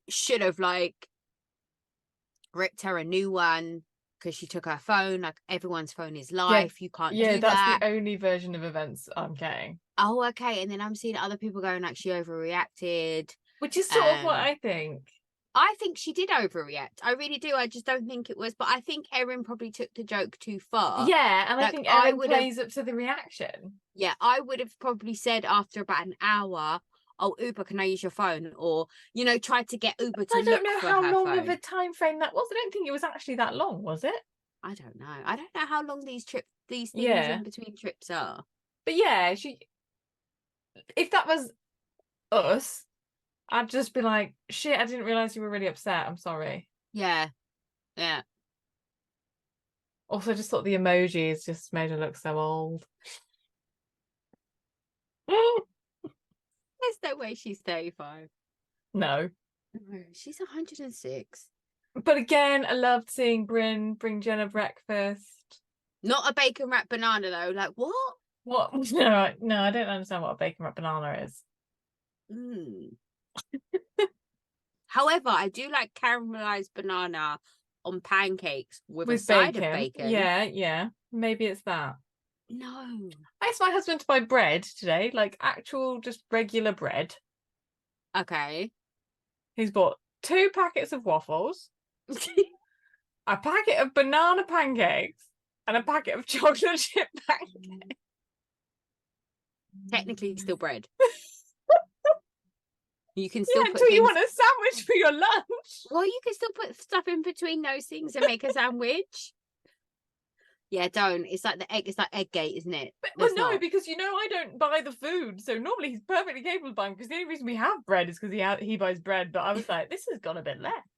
should have like ripped her a new one because she took her phone. Like, everyone's phone is life. You can't do that. Yeah, that's the only version of events I'm getting. Oh, okay. And then I'm seeing other people going like she overreacted. Which is sort of what I think. I think she did overreact. I really do. I just don't think it was. But I think Erin probably took the joke too far. Yeah, and like, I think Erin plays up to the reaction. Yeah, I would have probably said after about an hour, oh, Uber, can I use your phone? Or, you know, tried to get Uber to look for her phone. I don't know how long of a time frame that was. I don't think it was actually that long, was it? I don't know. I don't know how long these things in between trips are. But yeah, if that was us, I'd just be like, shit, I didn't realise you were really upset. I'm sorry. Yeah. Yeah. Also, I just thought the emojis just made her look so old. There's no way she's 35. No. She's 106. But again, I loved seeing Bryn bring Jenna breakfast. Not a bacon wrapped banana though. Like, what? What? No, I don't understand what a bacon wrapped banana is. However, I do like caramelized banana on pancakes with a side of bacon. Yeah. Maybe it's that. No. I asked my husband to buy bread today, like actual just regular bread. Okay. He's bought 2 packets of waffles, a packet of banana pancakes, and a packet of chocolate chip pancakes. Technically still bread. You can still put until you want a sandwich for your lunch. Well, you can still put stuff in between those things and make a sandwich. Yeah, don't. It's like Eggate, isn't it? Well, no, because I don't buy the food, so normally he's perfectly capable of buying. Because the only reason we have bread is because he buys bread. But I was like, this has got a bit left.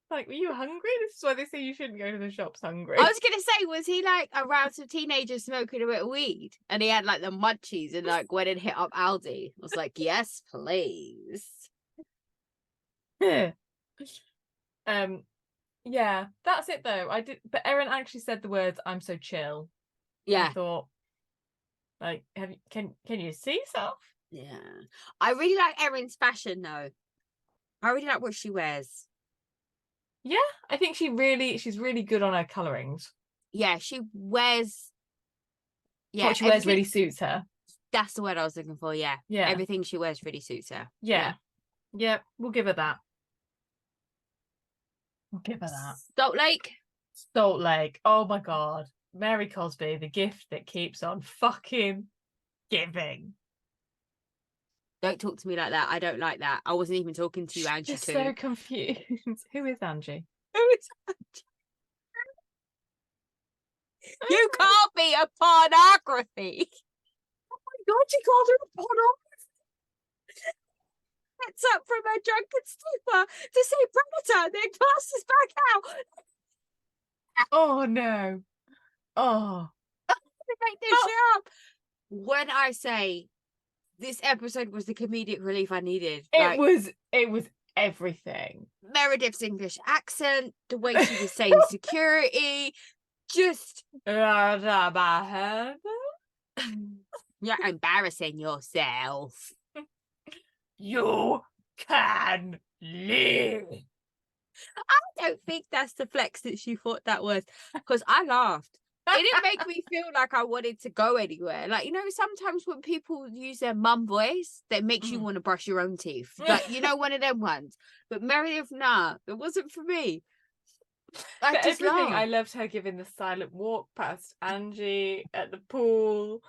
Like, were you hungry? This is why they say you shouldn't go to the shops hungry. I was gonna say, was he like around some teenagers smoking a bit of weed, and he had like the munchies and like went and hit up Aldi? I was like, yes, please. Yeah, that's it though. But Erin actually said the words, "I'm so chill." Yeah, I thought, like, can you see yourself? Yeah, I really like Erin's fashion though. I really like what she wears. Yeah, I think she's really good on her colorings. Yeah, she wears. Yeah, what she wears really suits her. That's the word I was looking for. Yeah, everything she wears really suits her. Yeah, we'll give her that. Salt Lake. Oh my god, Mary Cosby, the gift that keeps on fucking giving. Don't talk to me like that. I don't like that. I wasn't even talking to you, Angie. Just so confused. Who is Angie? You can't be a pornography. Oh my god, you called her a pornography. gets up from her drunken stupor to see Predator, then passes back out. Oh no. Oh. Make this shit up. When I say this episode was the comedic relief I needed. It was everything. Meredith's English accent, the way she was saying security, just you're embarrassing yourself. You can live. I don't think that's the flex that she thought that was, because I laughed. It didn't make me feel like I wanted to go anywhere. Like, you know, sometimes when people use their mum voice, that makes you want to brush your own teeth. Like, you know, one of them ones. But Meredith, nah, it wasn't for me. I just everything. I loved her giving the silent walk past Angie at the pool.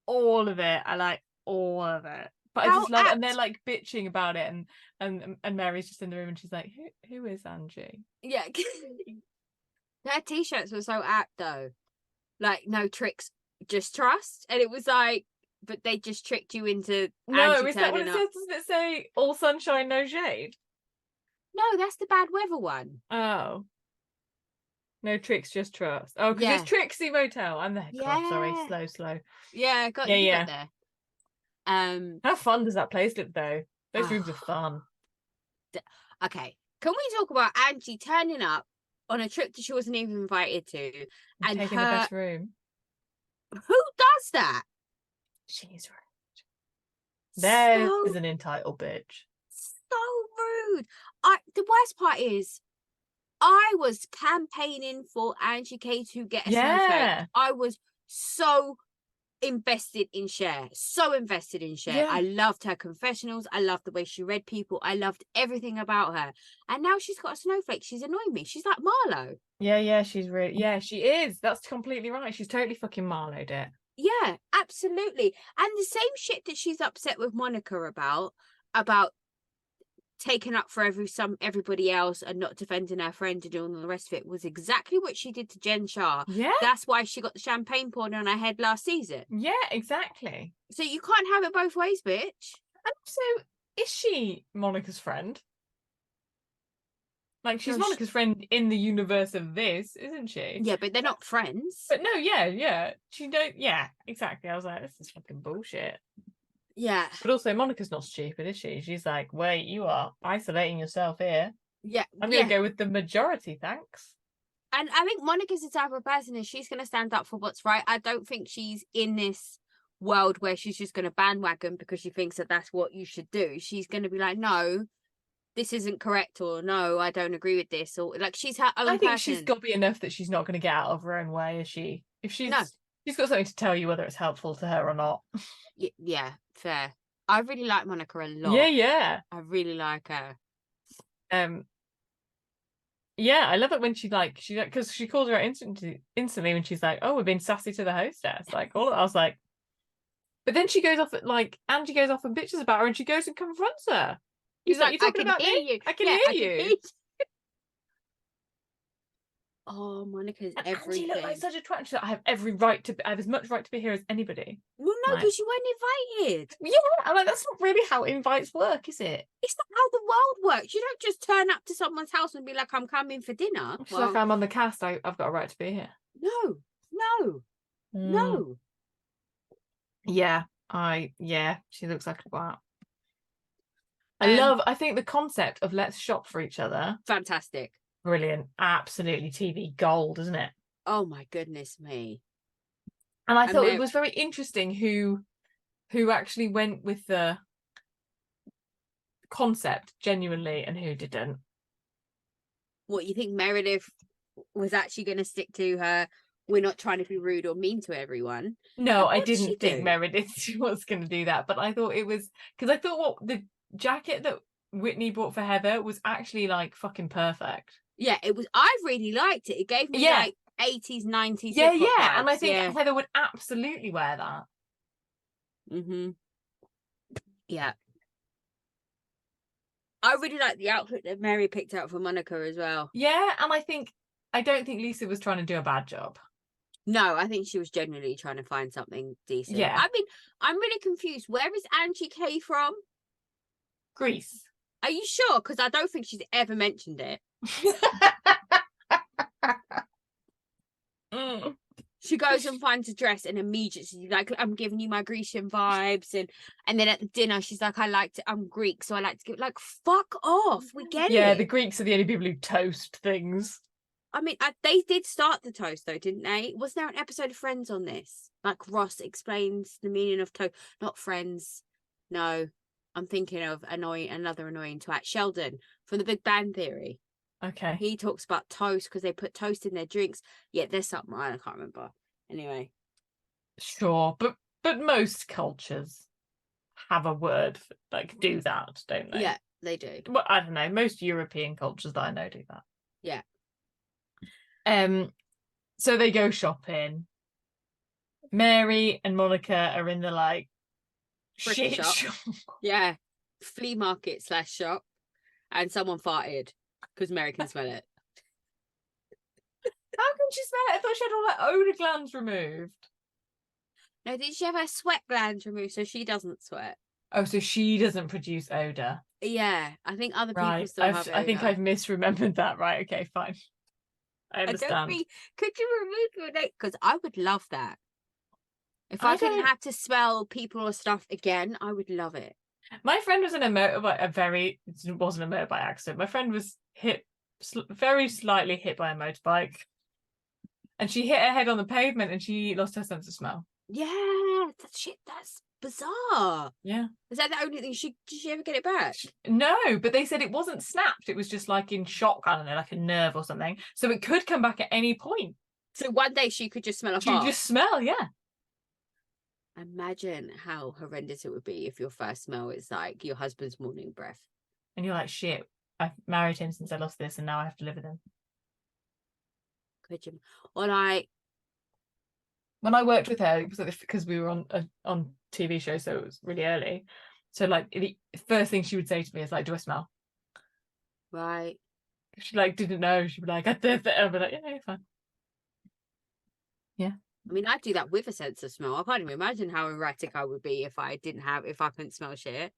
All of it. I like all of it. But I just love it. And they're like bitching about it, and Mary's just in the room and she's like, who is Angie? Yeah. Their t-shirts were so apt though. Like, no tricks, just trust. And it was like, but they just tricked you into No, Angie is that what it turning says? up. Doesn't it say all sunshine, no shade? No, that's the bad weather one. Oh. No tricks, just trust. Oh, because it's Trixie Motel. I'm the God, sorry, slow. Yeah, got there. How fun does that place look though? Those rooms are fun. Okay. Can we talk about Angie turning up on a trip that she wasn't even invited to and taking the best room? Who does that? She's rude. There's an entitled bitch. So rude. The worst part is I was campaigning for Angie K to get a snowflake. I was so invested in Cher. Yeah. I loved her confessionals. I loved the way she read people. I loved everything about her. And now she's got a snowflake. She's annoying me. She's like Marlo. Yeah, she's really... Yeah, she is. That's completely right. She's totally fucking Marlo'd it. Yeah, absolutely. And the same shit that she's upset with Monica about taking up for everybody else and not defending her friend and doing all the rest of it was exactly what she did to Jen Shah. Yeah. That's why she got the champagne poured on her head last season. Yeah, exactly. So you can't have it both ways, bitch. And also, is she Monica's friend? Like, she's Monica's friend in the universe of this, isn't she? Yeah, but they're not friends. But no, yeah. Yeah, exactly. I was like, this is fucking bullshit. Yeah. But also, Monica's not stupid, is she? She's like, wait, you are isolating yourself here. Yeah. I'm going to go with the majority, thanks. And I think Monica's the type of person and she's going to stand up for what's right. I don't think she's in this world where she's just going to bandwagon because she thinks that that's what you should do. She's going to be like, no, this isn't correct, or no, I don't agree with this, or like she's her own person. I think she's got to be enough that she's not going to get out of her own way, is she? If she's got something to tell you, whether it's helpful to her or not. Yeah, fair. I really like Monica a lot. Yeah. I really like her. Yeah, I love it when she because she calls her out instantly when she's like, "Oh, we're being sassy to the hostess." Like all of that, I was like, but then she goes off Angie goes off and bitches about her, and she goes and confronts her. He's like, "You talking about me? I can hear you." Oh, Monica's everything. Angie looked like such a twat. She's like, I have as much right to be here as anybody. Well, no, because you weren't invited. Yeah, I'm like, that's not really how invites work, is it? It's not how the world works. You don't just turn up to someone's house and be like, I'm coming for dinner. She's like, I'm on the cast. I've got a right to be here. No. Yeah, she looks like a twat. I think the concept of let's shop for each other. Fantastic. Brilliant. Absolutely TV gold, isn't it? Oh my goodness me. And I thought it was very interesting who actually went with the concept genuinely and who didn't. What, you think Meredith was actually going to stick to her, we're not trying to be rude or mean to everyone? No, I didn't think Meredith was going to do that, but I thought it was, because I thought what the jacket that Whitney bought for Heather was actually like fucking perfect. Yeah, it was. I really liked it. It gave me like 80s, 90s. Yeah. And I think Heather would absolutely wear that. Yeah. I really like the outfit that Mary picked out for Monica as well. Yeah, and I don't think Lisa was trying to do a bad job. No, I think she was genuinely trying to find something decent. Yeah. I mean, I'm really confused. Where is Angie K from? Greece. Are you sure? Because I don't think she's ever mentioned it. She goes and finds a dress and immediately she's like, I'm giving you my Grecian vibes. And then at the dinner, she's like, I'm Greek, so I like to give, like, fuck off. We get it. Yeah, the Greeks are the only people who toast things. I mean, they did start the toast, though, didn't they? Was there an episode of Friends on this? Like, Ross explains the meaning of toast. Not Friends. No, I'm thinking of another annoying twat. Sheldon from The Big Bang Theory. Okay. He talks about toast because they put toast in their drinks. Yeah, there's something I can't remember. Anyway. Sure, but most cultures have a word for, like, do that, don't they? Yeah, they do. Well, I don't know. Most European cultures that I know do that. Yeah. So they go shopping. Mary and Monica are in the like shit shop. Yeah. Flea market / shop. And someone farted because Mary can smell it. How can she smell it? I thought she had all her odor glands removed. No, did she have her sweat glands removed so she doesn't sweat? Oh, so she doesn't produce odor. Yeah, I think other people still have odor. I think I've misremembered that. Right, okay, fine. I understand. Could you remove your name? Because I would love that. If I didn't have to smell people or stuff again, I would love it. My friend was in a motorbike, it wasn't a motorbike accident. My friend was very slightly hit by a motorbike. And she hit her head on the pavement and she lost her sense of smell. Yeah, that's bizarre. Yeah. Is that the only thing did she ever get it back? No, but they said it wasn't snapped. It was just like in shock, I don't know, like a nerve or something. So it could come back at any point. So one day she could just smell a fart. She could just smell, yeah. Imagine how horrendous it would be if your first smell is like your husband's morning breath. And you're like, shit, I've married him since I lost this and now I have to live with him. Could you? Or like, when I worked with her, because we were on TV show, so it was really early. So like the first thing she would say to me is like, "Do I smell?" Right. She like didn't know. She'd be like, "I'd be like, yeah, you're fine." Yeah. I mean, I do that with a sense of smell. I can't even imagine how erratic I would be if I couldn't smell shit.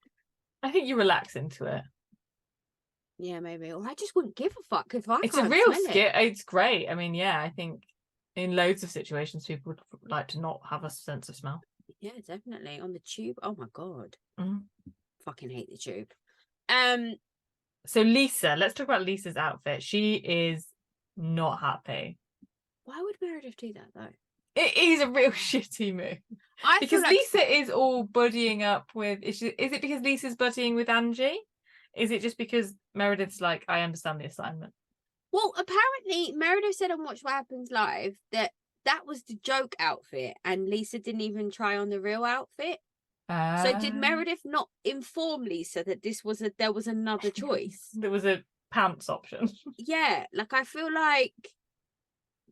I think you relax into it. Yeah, maybe. Or I just wouldn't give a fuck if I It's a real skill. It's great. I mean, yeah, I think in loads of situations people would like to not have a sense of smell. Yeah, definitely. On the tube. Oh my god. Mm. Fucking hate the tube. So Lisa, let's talk about Lisa's outfit. She is not happy. Why would Meredith do that though? It is a real shitty move. Because Lisa is all buddying up with. Is it because Lisa's buddying with Angie? Is it just because Meredith's like, I understand the assignment? Well, apparently Meredith said on Watch What Happens Live that was the joke outfit, and Lisa didn't even try on the real outfit. So did Meredith not inform Lisa that there was another choice? There was a pants option. Yeah, like I feel like,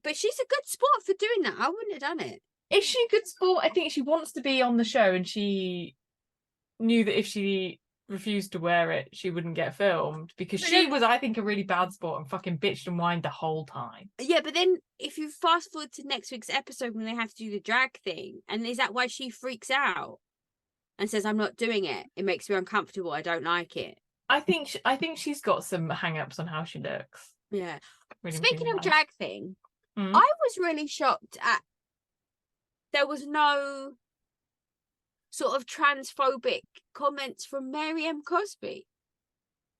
but she's a good sport for doing that. I wouldn't have done it. Is she a good sport? I think she wants to be on the show, and she knew that if she refused to wear it, she wouldn't get filmed, because she was, I think, a really bad sport and fucking bitched and whined the whole time. Yeah, but then if you fast forward to next week's episode when they have to do the drag thing, and is that why she freaks out and says, I'm not doing it, it makes me uncomfortable, I don't like it? I think she's got some hang-ups on how she looks. Yeah. Really. Speaking of drag thing, I was really shocked at there was no sort of transphobic comments from Mary M. Cosby.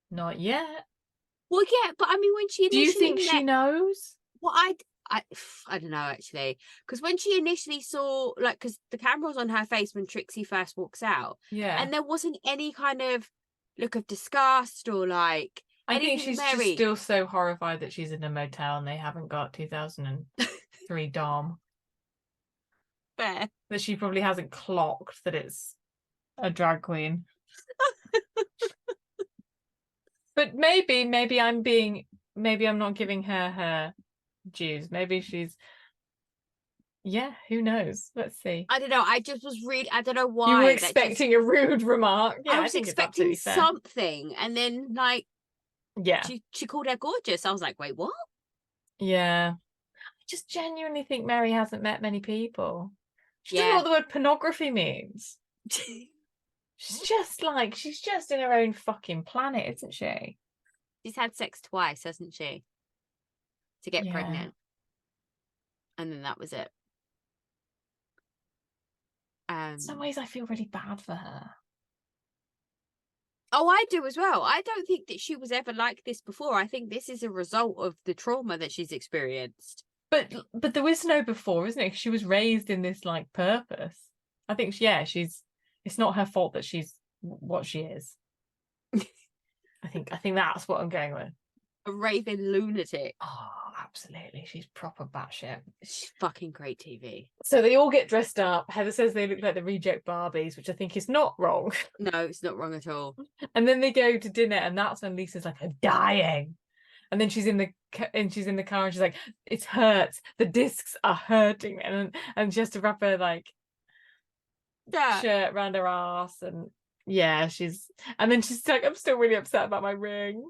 Not yet. Well, yeah, but I mean, when she initially... Do you think she knows? Well, I don't know, actually. Because when she initially saw, like, because the camera was on her face when Trixie first walks out. Yeah. And there wasn't any kind of look of disgust or, like... I think she's just still so horrified that she's in a motel and they haven't got 2003 Dom. Fair. That she probably hasn't clocked that it's a drag queen. But maybe I'm not giving her dues. Maybe she's, yeah, who knows? Let's see. I don't know. I just was I don't know why. You were expecting a rude remark. Yeah, I was expecting something, and then like, yeah, she called her gorgeous. I was like, wait, what? Yeah, I just genuinely think Mary hasn't met many people. She doesn't know what the word pornography means. She's She's just in her own fucking planet, isn't she? She's had sex twice, hasn't she? To get pregnant. And then that was it. In some ways, I feel really bad for her. Oh, I do as well. I don't think that she was ever like this before. I think this is a result of the trauma that she's experienced. But there was no before, isn't it? She was raised in this like purpose. I think, it's not her fault that she's what she is. I think that's what I'm going with. A raving lunatic. Oh, absolutely. She's proper batshit. She's fucking great TV. So they all get dressed up. Heather says they look like the reject Barbies, which I think is not wrong. No, it's not wrong at all. And then they go to dinner, and that's when Lisa's like, I'm dying. And then she's in the car, and she's like, it hurts. The discs are hurting, and she has to wrap her like shirt around her ass, and and then she's like, I'm still really upset about my ring.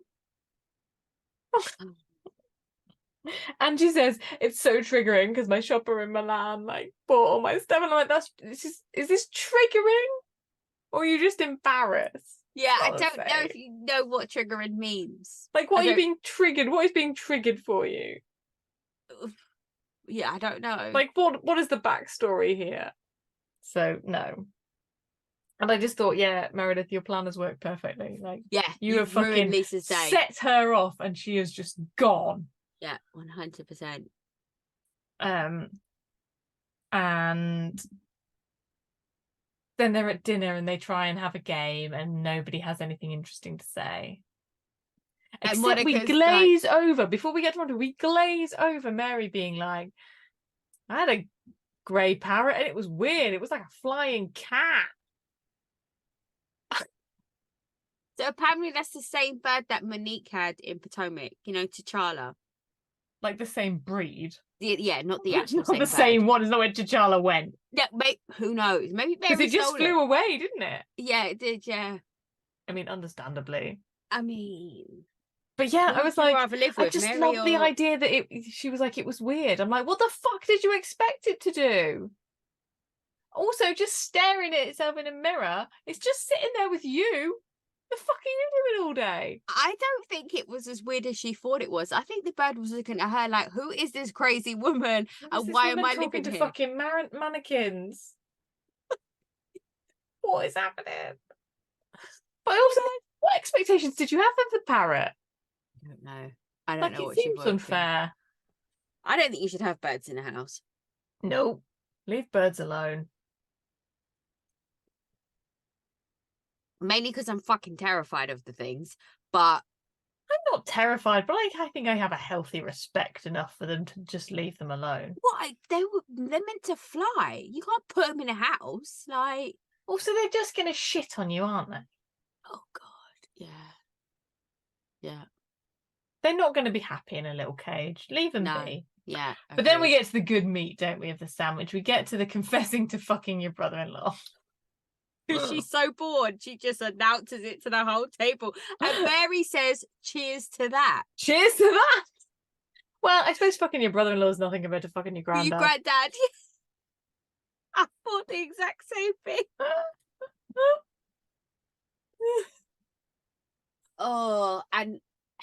And she says it's so triggering because my shopper in Milan like bought all my stuff, and I'm like, is this triggering, or are you just embarrassed? Yeah, I don't know if you know what triggering means. Like, what are you being triggered? What is being triggered for you? Yeah, I don't know. Like, what is the backstory here? So no. And I just thought, Meredith, your plan has worked perfectly. Like, you have fucking Lisa's day. Set her off, and she is just gone. Yeah, 100%. And then they're at dinner, and they try and have a game, and nobody has anything interesting to say. Except we glaze over, before we get to we glaze over Mary being like, I had a grey parrot, and it was weird. It was like a flying cat. So apparently that's the same bird that Monique had in Potomac, T'Challa. Like the same breed? Yeah, not the actual not same the bird. Same one. It's not where T'Challa went. Yeah, who knows? Maybe because it just flew away, didn't it? Yeah, it did. Yeah. I mean, understandably. But yeah, I was like, I just love the idea that she was like, it was weird. I'm like, what the fuck did you expect it to do? Also, just staring at itself in a mirror, it's just sitting there with you. The fuck are you doing all day? I don't think it was as weird as she thought it was. I think the bird was looking at her like, who is this crazy woman? And why am I talking to here? Fucking mannequins? What is happening? But also, what expectations did you have of the parrot? I don't know. I don't know what she was unfair. I don't think you should have birds in a house. No, leave birds alone. Mainly because I'm fucking terrified of the things, but I'm not terrified, but I think I have a healthy respect enough for them to just leave them alone. What? They're meant to fly. You can't put them in a house, like. Also, they're just gonna shit on you, aren't they? Oh God, yeah. They're not going to be happy in a little cage. Leave them be. Yeah. But then we get to the good meat, don't we, of the sandwich? We get to the confessing to fucking your brother-in-law. She's so bored, she just announces it to the whole table. And Mary says, cheers to that. Cheers to that! Well, I suppose fucking your brother-in-law is nothing compared to fucking your granddad. Your granddad. I thought the exact same thing. Oh, and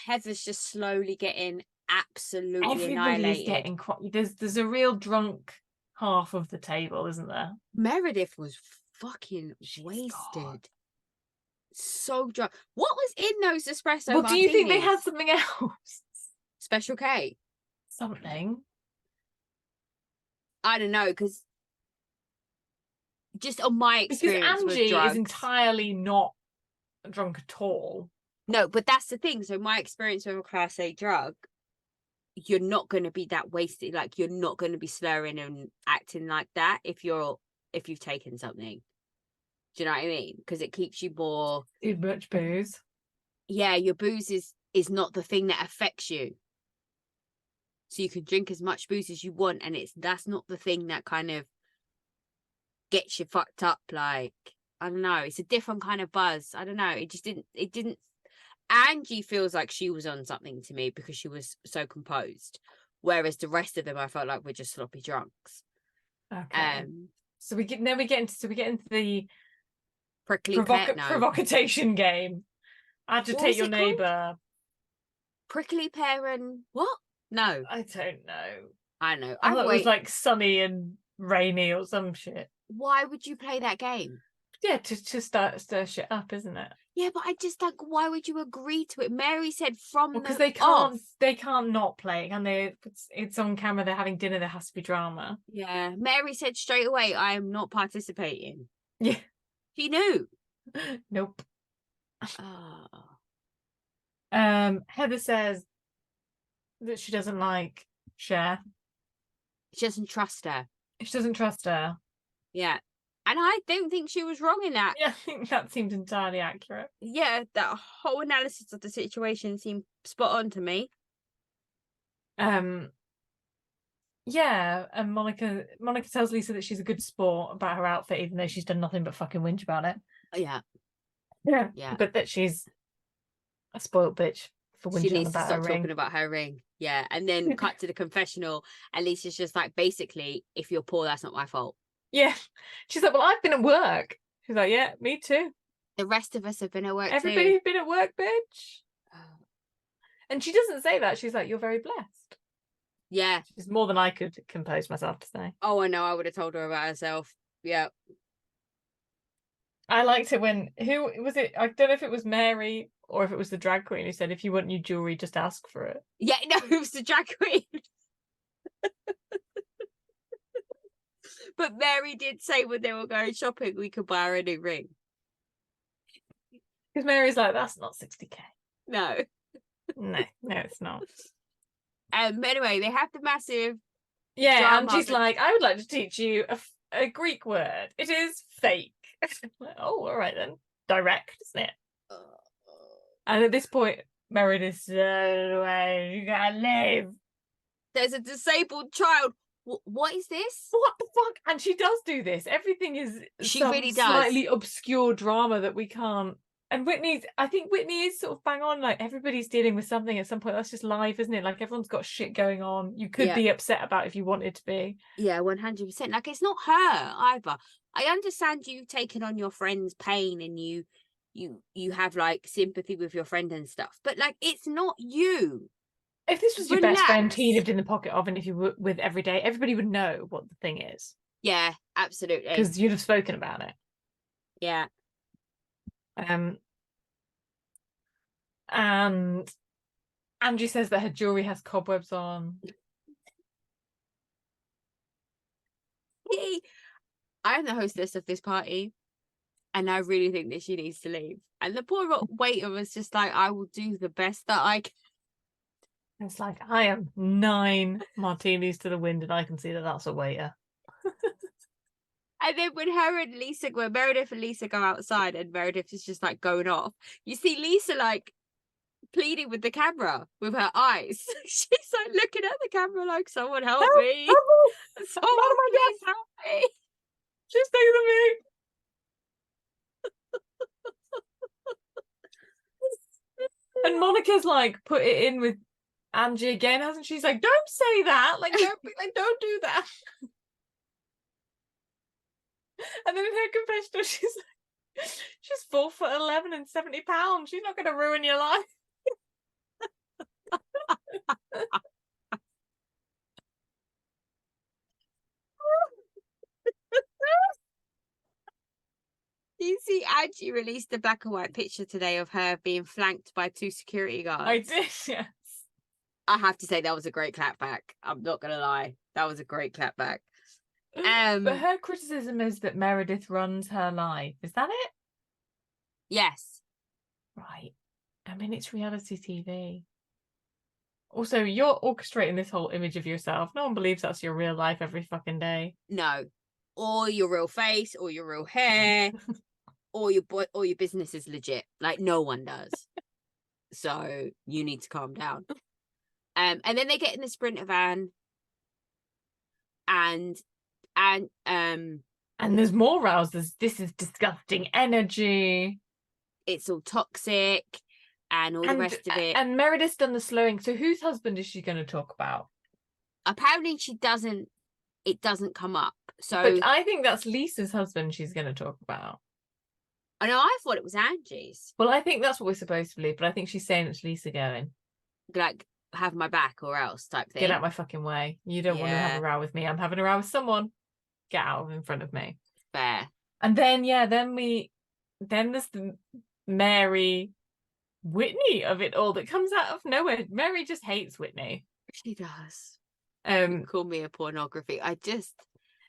Heather's just slowly getting absolutely annihilated. Getting there's a real drunk half of the table, isn't there? Meredith was fucking wasted. God. So drunk. What was in those espresso martinis? Do you think they had something else? Special K? Something. I don't know, because just on my experience because Angie with drugs, is entirely not drunk at all. No, but that's the thing. So my experience with a Class A drug, you're not going to be that wasted. Like, you're not going to be slurring and acting like that if you've taken something. Do you know what I mean? Because it keeps you more. Too much booze. Yeah, your booze is not the thing that affects you. So you can drink as much booze as you want, and that's not the thing that kind of gets you fucked up. Like, I don't know. It's a different kind of buzz. I don't know. It didn't. Angie feels like she was on something to me because she was so composed, whereas the rest of them I felt like were just sloppy drunks. Okay. So we get into the Prickly pear, no. Provocation game. Agitate your neighbour. Prickly pear and what? No. I don't know. I know. I thought it was like sunny and rainy or some shit. Why would you play that game? Yeah, to stir shit up, isn't it? Yeah, but I just like, why would you agree to it? Mary said because they can't not play, can they? It's on camera, they're having dinner, there has to be drama. Yeah, Mary said straight away, I am not participating. Yeah. She knew. Nope. Oh. Heather says that she doesn't like Cher. She doesn't trust her. She doesn't trust her. Yeah. And I don't think she was wrong in that. Yeah, I think that seems entirely accurate. Yeah, that whole analysis of the situation seemed spot on to me. Yeah, and Monica tells Lisa that she's a good sport about her outfit, even though she's done nothing but fucking whinge about it. Yeah. Yeah. But that she's a spoiled bitch for whinging she needs about to stop her ring. talking about her ring. Yeah. And then cut to the confessional, and Lisa's just like, basically, if you're poor, that's not my fault. Yeah. She's like, well, I've been at work. She's like, yeah, me too. The rest of us have been at work Everybody's been at work, bitch. And she doesn't say that. She's like, you're very blessed. Yeah. It's more than I could compose myself to say. Oh, I know. I would have told her about herself. Yeah. I liked it when, who was it? I don't know if it was Mary or if it was the drag queen who said, if you want new jewelry, just ask for it. Yeah, no, it was the drag queen. But Mary did say when they were going shopping, we could buy her a new ring. Because Mary's like, that's not 60k. No. No, it's not. Anyway, they have the massive. Yeah, and she's like, I would like to teach you a Greek word. It is fake. Oh, all right then. Direct, isn't it? And at this point, Meredith says, you gotta live. There's a disabled child. What is this? What the fuck? And she does do this. Everything is really does. Slightly obscure drama that we can't. And I think Whitney is sort of bang on. Like, everybody's dealing with something at some point. That's just life, isn't it? Like, everyone's got shit going on. You could be upset about if you wanted to be. Yeah, 100%. Like, it's not her either. I understand you taking on your friend's pain and you have like sympathy with your friend and stuff, but like, it's not you. If this was your best friend he lived in the pocket of, and if you were with every day, everybody would know what the thing is. Yeah, absolutely. Because you'd have spoken about it. Yeah. And Angie says that her jewelry has cobwebs on. I'm the hostess of this party, and I really think that she needs to leave. And the poor waiter was just like, I will do the best that I can. It's like, I am 9 martinis to the wind, and I can see that that's a waiter. And then when Meredith and Lisa go outside, and Meredith is just like going off, you see Lisa like pleading with the camera with her eyes. She's like looking at the camera like, someone help me. Someone please help me. She's taking me. And Monica's like put it in with Angie again, hasn't she? She's like, don't say that. Like, don't do that. And then in her confessional, she's like, she's 4'11" and 70 pounds. She's not going to ruin your life. You see, Angie released a black and white picture today of her being flanked by 2 security guards. I did, yes. I have to say that was a great clapback. I'm not going to lie. That was a great clapback. But her criticism is that Meredith runs her life. Is that it? Yes. Right. I mean, it's reality TV. Also, you're orchestrating this whole image of yourself. No one believes that's your real life every fucking day. No. Or your real face, or your real hair, or your business is legit. Like, no one does. So you need to calm down. And then they get in the Sprinter van, and there's more rows. This is disgusting energy. It's all toxic, and all the rest of it. And Meredith's done the slowing. So whose husband is she going to talk about? Apparently, she doesn't. It doesn't come up. So, but I think that's Lisa's husband she's going to talk about. I know, I thought it was Angie's. Well, I think that's what we're supposed to believe, but I think she's saying it's Lisa going. Like, have my back or else type thing. Get out my fucking way. You don't want to have a row with me. I'm having a row with someone. Get out in front of me. Fair. And then, then there's the Mary Whitney of it all that comes out of nowhere. Mary just hates Whitney. She does. Call me a pornography.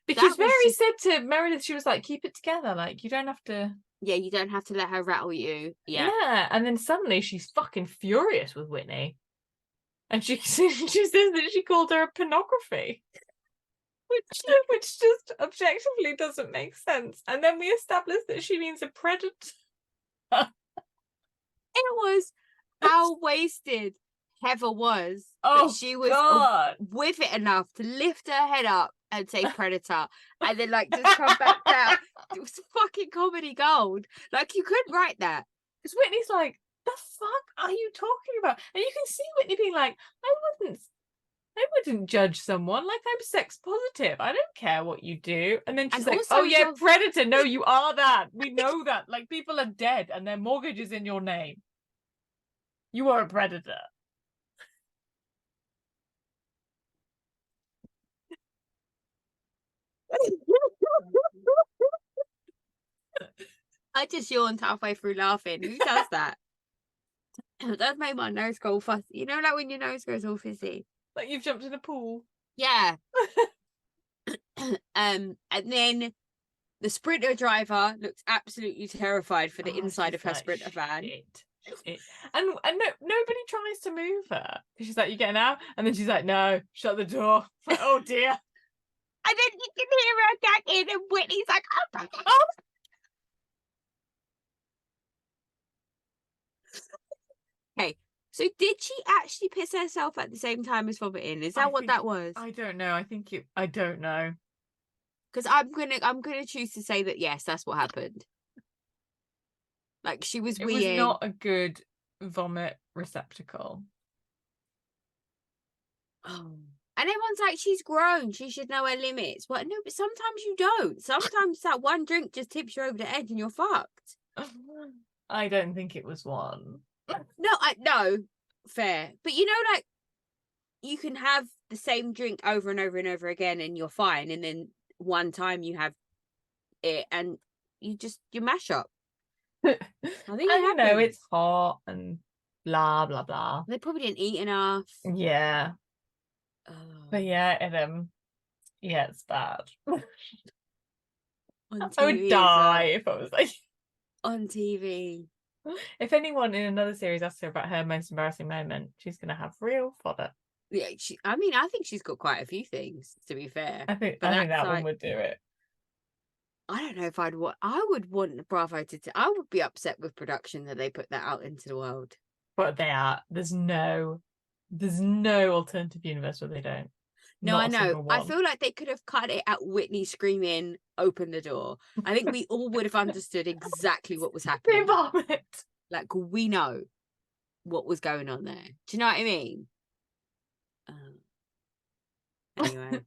Because Mary said to Meredith, she was like, keep it together. Like, you don't have to. Yeah, you don't have to let her rattle you. Yeah. Yeah. And then suddenly she's fucking furious with Whitney. And she says that she called her a pornography. Which just objectively doesn't make sense. And then we established that she means a predator. It was how wasted Heather was. Oh, she was God. with it enough to lift her head up and say predator, and then like just come back down. It was fucking comedy gold. Like, you couldn't write that. Because Whitney's like, the fuck are you talking about? And you can see Whitney being like, I wouldn't judge someone. Like, I'm sex positive. I don't care what you do. And then she's like, oh yeah, predator. No, you are that. We know that. Like, people are dead and their mortgage is in your name. You are a predator. I just yawned halfway through laughing. Who does that? That made my nose go all fuzzy. You know, like when your nose goes all fizzy. Like you've jumped in a pool. Yeah. And then the Sprinter driver looks absolutely terrified for the inside of her Sprinter van. And nobody tries to move her. She's like, you getting out? And then she's like, no, shut the door. Like, oh dear. And then you can hear her gagging, and Whitney's like, oh. Okay, so did she actually piss herself at the same time as vomiting? Is that what that was? I don't know. I don't know. Because I'm gonna choose to say that yes, that's what happened. Like, she was weird. It was not a good vomit receptacle. Oh. And everyone's like, she's grown, she should know her limits. But no, but sometimes you don't. Sometimes that one drink just tips you over the edge and you're fucked. I don't think it was one. No, fair. But you know, like, you can have the same drink over and over and over again and you're fine. And then one time you have it and you mash up. I think you know, it's hot and blah, blah, blah. They probably didn't eat enough. Yeah. But yeah, it's bad. I would die if I was like on TV. If anyone in another series asks her about her most embarrassing moment, she's gonna have real fodder. Yeah, I think she's got quite a few things, to be fair. I think that one would do it. I don't know if I would want Bravo to. I would be upset with production that they put that out into the world. But they are. There's no alternative universe where they don't. No, I know. I feel like they could have cut it at Whitney screaming, "Open the door." I think we all would have understood exactly what was happening. Like, we know what was going on there. Do you know what I mean? Anyway.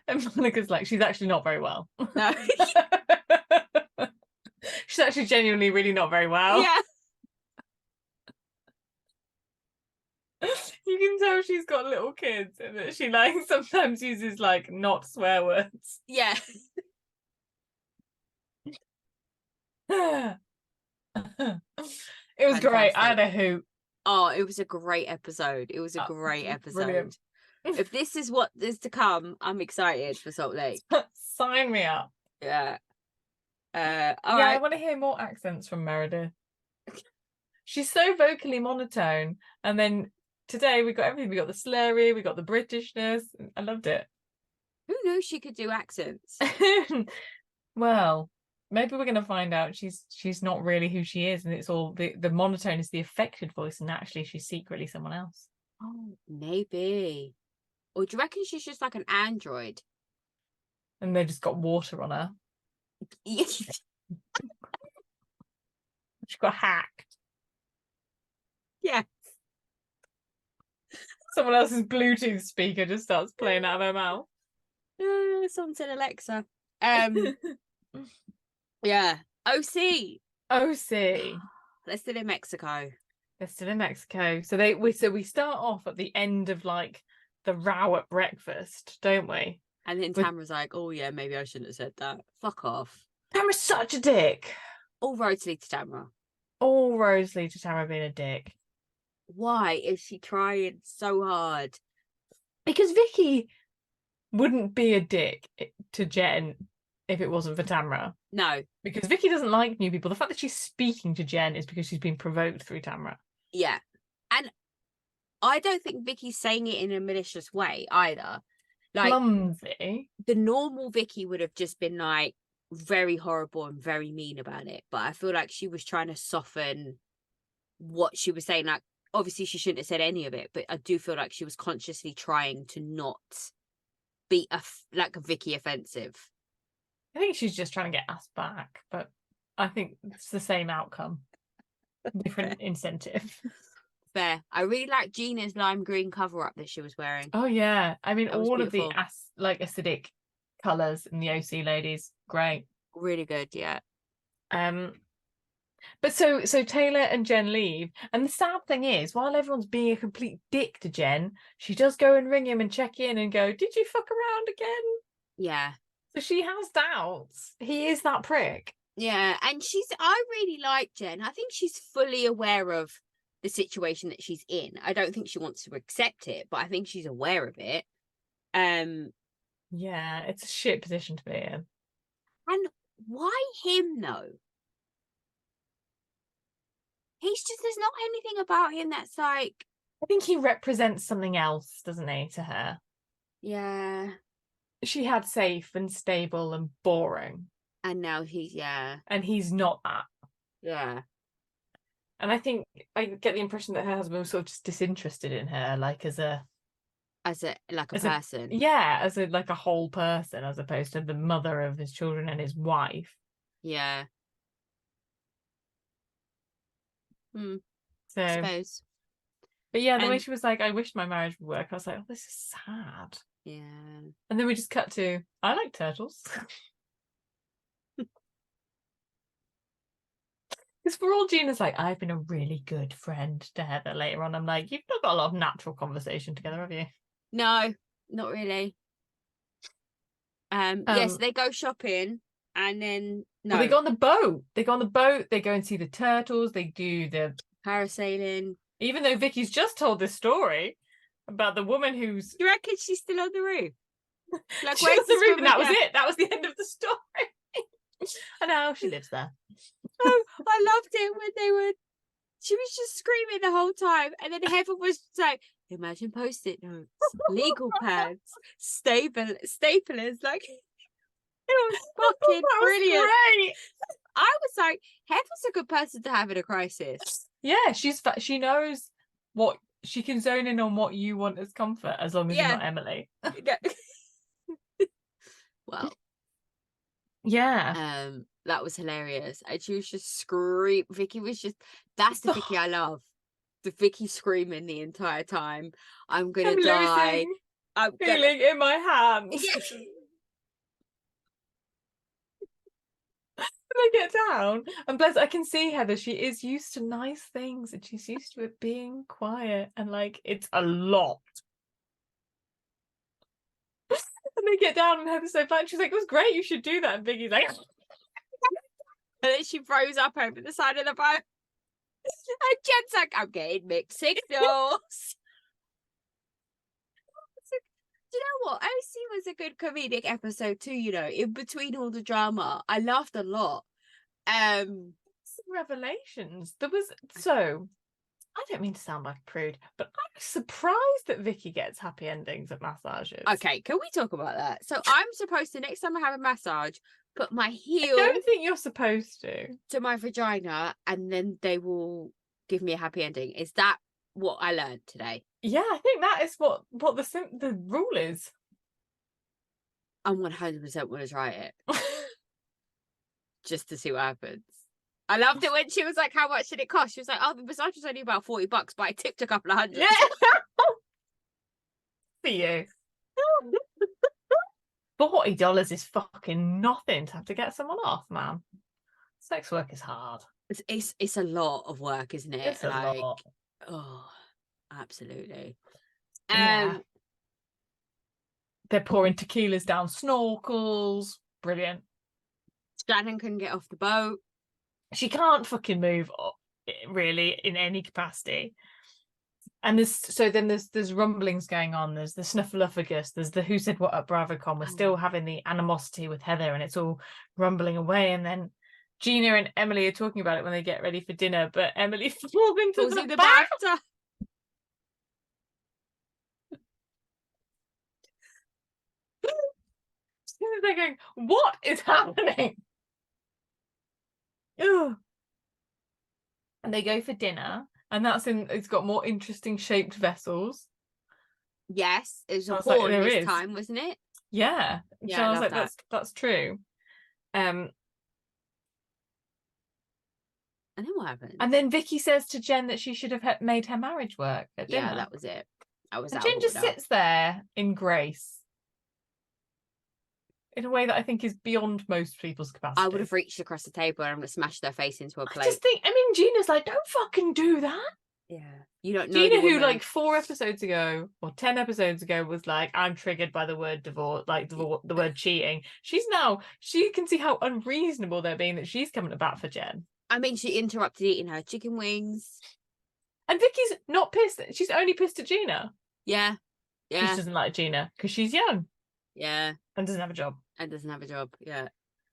And Monica's like, she's actually not very well. No. She's actually genuinely really not very well. Yeah. You can tell she's got little kids and that she like sometimes uses like not swear words. Yeah. It was great. I had a hoot. Oh, it was a great episode. Brilliant. If this is what is to come, I'm excited for Salt Lake. Sign me up. Yeah. All right. I want to hear more accents from Meredith. She's so vocally monotone, and then today we got everything. We got the slurry, we got the Britishness. I loved it. Who knew she could do accents? Well, maybe we're gonna find out she's not really who she is, and it's all the monotone is the affected voice, and actually she's secretly someone else. Oh, maybe. Or do you reckon she's just like an android? And they just got water on her. She got hacked. Yeah. Someone else's Bluetooth speaker just starts playing out of her mouth. Someone said Alexa. Yeah. OC. OC. They're still in Mexico. They're still in Mexico. So we start off at the end of like the row at breakfast, don't we? And then Tamara's like, oh yeah, maybe I shouldn't have said that. Fuck off. Tamara's such a dick. All roads lead to Tamara. All roads lead to Tamara being a dick. Why is she trying so hard? Because Vicky wouldn't be a dick to Jen if it wasn't for Tamara. No. Because Vicky doesn't like new people. The fact that she's speaking to Jen is because she's been provoked through Tamara. Yeah. And I don't think Vicky's saying it in a malicious way either. Like, clumsy. The normal Vicky would have just been like very horrible and very mean about it. But I feel like she was trying to soften what she was saying. Like, obviously she shouldn't have said any of it, but I do feel like she was consciously trying to not be a Vicky offensive. I think she's just trying to get us back, but I think it's the same outcome. Different incentive. Fair. I really like Gina's lime green cover up that she was wearing. Oh yeah. I mean, all beautiful. of the acidic colours in the OC ladies, great. Really good, yeah. But so Taylor and Jen leave, and the sad thing is, while everyone's being a complete dick to Jen, she does go and ring him and check in and go, "Did you fuck around again?" Yeah. So she has doubts. He is that prick. Yeah, and I really like Jen. I think she's fully aware of the situation that she's in. I don't think she wants to accept it, but I think she's aware of it. Yeah, it's a shit position to be in. And why him though? There's not anything about him that's like... I think he represents something else, doesn't he, to her? Yeah. She had safe and stable and boring. And now yeah. And he's not that. Yeah. And I think I get the impression that her husband was sort of just disinterested in her, like as a person. As a whole person, as opposed to the mother of his children and his wife. Yeah. So, I suppose. But yeah, the way she was like, I wish my marriage would work, I was like, oh, this is sad. Yeah. And then we just cut to, I like turtles. Because for all Gina's like, I've been a really good friend to Heather later on. I'm like, you've not got a lot of natural conversation together, have you? No, not really. Yes, they go shopping and then no. Well, they go on the boat. They go and see the turtles. They do the parasailing. Even though Vicky's just told this story about the woman who's... You reckon she's still on the roof? Like, where's the roof? And that was it. That was the end of the story. And now she lives there. Oh, I loved it when she was just screaming the whole time, and then Heather was like, imagine post-it notes, legal pads, staplers, like it was fucking brilliant. Great. I was like, Heather's a good person to have in a crisis. Yeah, she knows what she can zone in on, what you want as comfort, as long as you're not Emily. Well, yeah. That was hilarious. And she was just screaming. Vicky was just, that's the Vicky I love. The Vicky screaming the entire time. I'm gonna die. I'm feeling in my hands. Yeah. They get down, and bless, I can see Heather, she is used to nice things and she's used to it being quiet, and like it's a lot. And they get down and Heather's so flat, she's like, it was great, you should do that. And Vicky's like, and then she throws up over the side of the boat. And Jen's like, I'm getting mixed signals. Do you know what? OC was a good comedic episode too, you know, in between all the drama. I laughed a lot. Some revelations. There was, so I don't mean to sound like a prude, but I'm surprised that Vicky gets happy endings at massages. Okay, can we talk about that? So I'm supposed to, next time I have a massage, put my heel... I don't think you're supposed to my vagina, and then they will give me a happy ending. Is that what I learned today? Yeah, I think that is what the rule is. I'm 100% want to try it. Just to see what happens. I loved it when she was like, how much did it cost? She was like, oh, the massage was only about $40, but I tipped a couple of hundred. Yeah. For you. $40 is fucking nothing to have to get someone off, man. Sex work is hard. It's a lot of work, isn't it? It's a lot. Oh, absolutely. Yeah. They're pouring tequilas down snorkels. Brilliant. Shannon couldn't get off the boat. She can't fucking move really in any capacity. And there's rumblings going on. There's the snuffleupagus. There's the who said what at BravoCon. We're still having the animosity with Heather, and it's all rumbling away. And then Gina and Emily are talking about it when they get ready for dinner, but Emily falls into the bathtub. They're going, what is happening? Ugh. And they go for dinner, and it's got more interesting shaped vessels. Yes, it was a horn this time, wasn't it? Yeah. So I was like, that's true. And then what happened? And then Vicky says to Jen that she should have made her marriage work at dinner. Yeah, that was it. And Jen just sits there in grace. In a way that I think is beyond most people's capacity. I would have reached across the table and I'm going to smash their face into a plate. I just think, Gina's like, don't fucking do that. Yeah. You don't know Gina, who like 4 episodes ago or 10 episodes ago was like, I'm triggered by the word divorce, like the word cheating. She can see how unreasonable they're being that she's coming to bat for Jen. I mean, she interrupted eating her chicken wings. And Vicky's not pissed. She's only pissed at Gina. Yeah. Yeah. She doesn't like Gina because she's young. Yeah. And doesn't have a job. Yeah.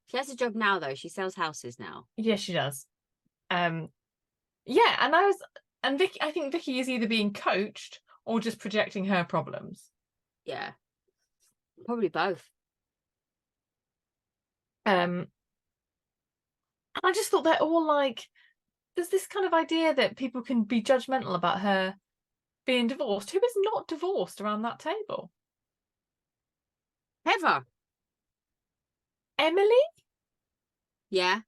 She has a job now, though. She sells houses now. Yeah, she does. Yeah, and Vicky, I think Vicky is either being coached or just projecting her problems. Yeah. Probably both. And I just thought they're all like, there's this kind of idea that people can be judgmental about her being divorced. Who is not divorced around that table? Heather. Emily? Yeah.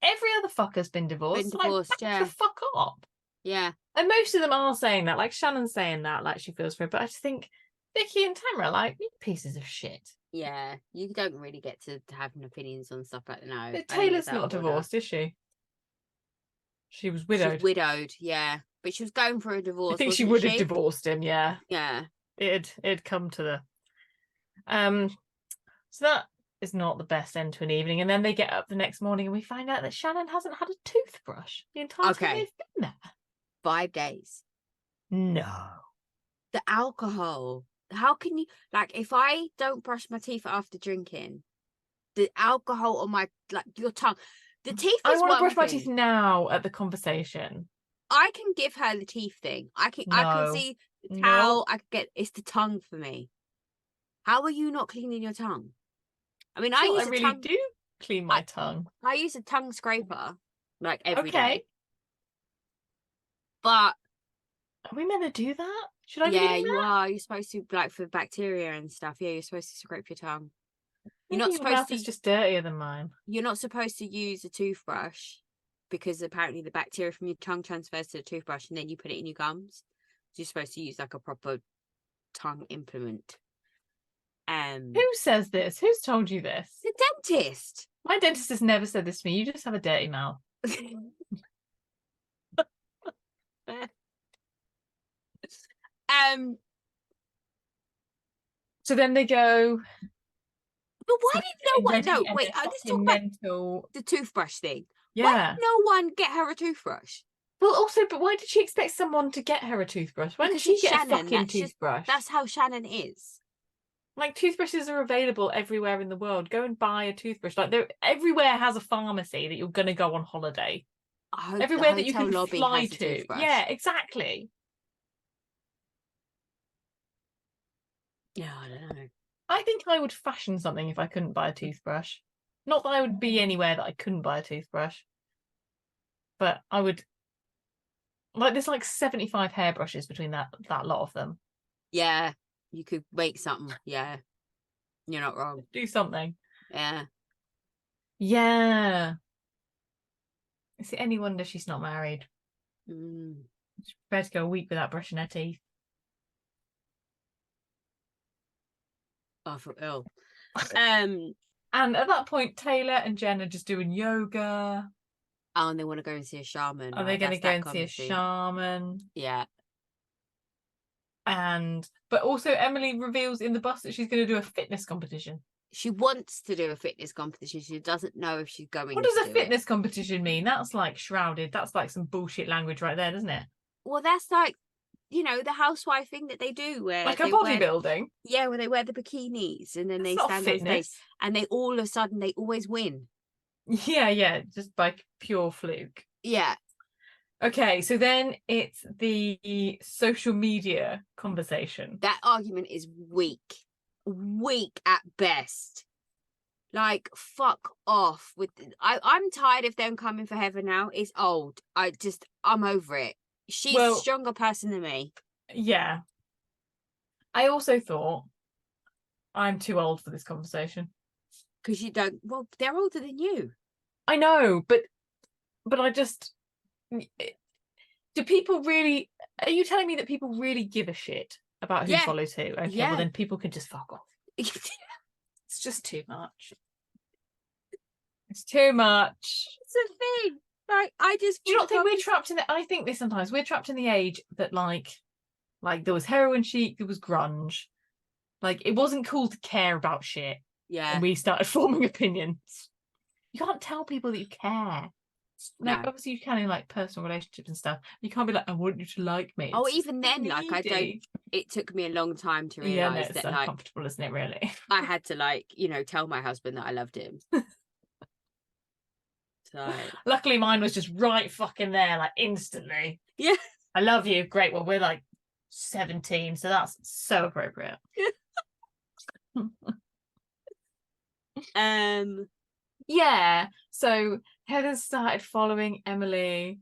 Every other fucker's been divorced. Yeah. The fuck up. Yeah. And most of them are saying that, like Shannon's saying that, like she feels for it. But I just think Vicky and Tamara, like, pieces of shit. Yeah, you don't really get to have opinions on stuff like that now. But Taylor's not divorced, is she? She was widowed. She's widowed, yeah. But she was going for a divorce. I think she would have divorced him, yeah. Yeah. It'd come to the so that is not the best end to an evening. And then they get up the next morning and we find out that Shannon hasn't had a toothbrush the entire time they've been there. 5 days. No. The alcohol. How can you, like, if I don't brush my teeth after drinking, the alcohol on my, like, your tongue, the teeth is I want to brush my teeth now at the conversation. I can give her the teeth thing. I can see the towel. I can get, it's the tongue for me. How are you not cleaning your tongue? I mean, I really do clean my tongue. I use a tongue scraper, like, every day. But are we meant to do that? Should I? Yeah, you are. You're supposed to, like, for bacteria and stuff. Yeah, you're supposed to scrape your tongue. You're not supposed to. It's just dirtier than mine. You're not supposed to use a toothbrush because apparently the bacteria from your tongue transfers to the toothbrush, and then you put it in your gums. So you're supposed to use like a proper tongue implement. Who says this? Who's told you this? The dentist. My dentist has never said this to me. You just have a dirty mouth. So then they go. But why did no one? No, wait. Let's talk about the toothbrush thing. Yeah. Why did no one get her a toothbrush? Well, also, but why did she expect someone to get her a toothbrush? Why didn't she get a fucking toothbrush? That's how Shannon is. Like, toothbrushes are available everywhere in the world. Go and buy a toothbrush. Like, everywhere has a pharmacy that you're going to go on holiday. Everywhere that you can fly to. Yeah, exactly. Yeah, I don't know. I think I would fashion something if I couldn't buy a toothbrush. Not that I would be anywhere that I couldn't buy a toothbrush. But I would... Like, there's like 75 hairbrushes between that lot of them. Yeah, you could make something. Yeah. You're not wrong. Do something. Yeah. Yeah. Is it any wonder she's not married? She's prepared to go a week without brushing her teeth. I feel ill. And at that point, Taylor and Jen are just doing yoga. Oh, and they want to go and see a shaman. Are they going to go and see a shaman? Yeah. But also Emily reveals in the bus that she's going to do a fitness competition. She wants to do a fitness competition. She doesn't know if she's going to do it. What does a fitness competition mean? That's like shrouded. That's like some bullshit language right there, doesn't it? Well, that's like, you know, the housewife thing that they do where like a bodybuilding. Yeah, where they wear the bikinis and then they stand on stage and they all of a sudden they always win. Yeah, just by pure fluke. Yeah. Okay, so then it's the social media conversation. That argument is weak at best. Like, fuck off with I'm tired of them coming for Heather now. It's old. I'm over it. She's a stronger person than me. Yeah. I also thought I'm too old for this conversation. Because you don't, well, they're older than you. I know, but I just, do people really, are you telling me that people really give a shit about who follows who? Okay, well then people can just fuck off. It's just too much. It's too much. It's a thing. Like, do you not think we're trapped in I think this sometimes, we're trapped in the age that like there was heroin chic, there was grunge. Like, it wasn't cool to care about shit. Yeah. And we started forming opinions. You can't tell people that you care. Like, no. Obviously you can in like personal relationships and stuff. You can't be like, I want you to like me. Oh, even then, like, I don't. It took me a long time to realise that, like, uncomfortable, isn't it? Really. I had to, like, you know, tell my husband that I loved him. So luckily, mine was just right fucking there, like instantly. Yeah. I love you. Great. Well, we're like 17, so that's so appropriate. Yeah. So Heather started following Emily.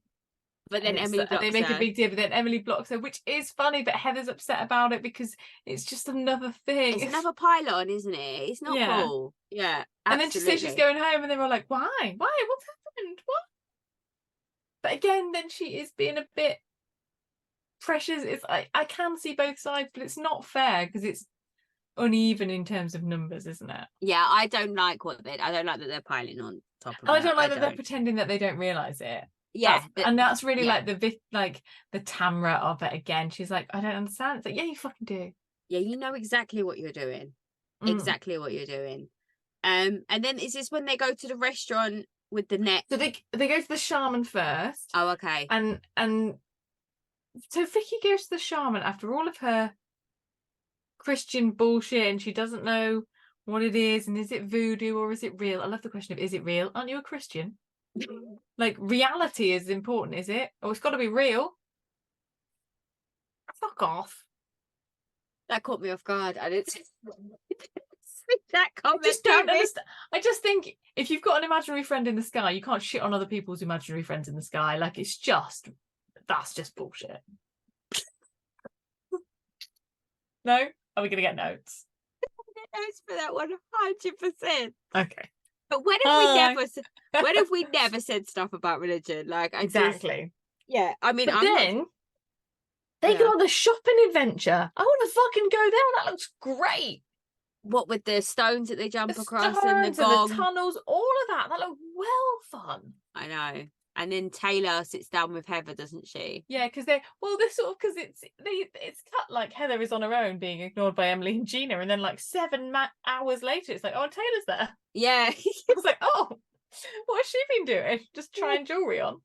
But then Emily blocks they make a big deal, but then Emily blocks her, which is funny, but Heather's upset about it because it's just another thing. It's another pylon, isn't it? It's not cool. Yeah. Absolutely. And then she says she's going home and they're all like, why? What's happened? What? But again, then she is being a bit precious. It's I can see both sides, but it's not fair because it's uneven in terms of numbers, isn't it? Yeah, I don't like I don't like that they're piling on top of it. I don't like that they're pretending that they don't realise it. Yeah. That's really like the Tamra of it again. She's like, I don't understand. It's like, yeah, you fucking do. Yeah, you know exactly what you're doing. Exactly what you're doing. And then is this when they go to the restaurant with the net? So they go to the shaman first. Oh, okay. And so Vicky goes to the shaman after all of her Christian bullshit and she doesn't know what it is and is it voodoo or is it real? I love the question of, is it real? Aren't you a Christian? Like, reality is important, is it? Oh, it's got to be real. Fuck off. That caught me off guard. I didn't that comment. I just don't understand. I just think if you've got an imaginary friend in the sky, you can't shit on other people's imaginary friends in the sky. Like, that's just bullshit. No? Are we going to get notes? Notes for that 100%. Okay. But when have we never said stuff about religion? Like, exactly. I mean, they go on the shopping adventure. I want to fucking go there. That looks great. What with the stones that they jump across and the gong, the tunnels, all of that. That looked well fun. I know. And then Taylor sits down with Heather, doesn't she? Yeah, because they're sort of, because it's cut like Heather is on her own being ignored by Emily and Gina, and then like 7 hours later, it's like, oh, Taylor's there. Yeah. I was like, oh, what has she been doing? Just trying jewelry on.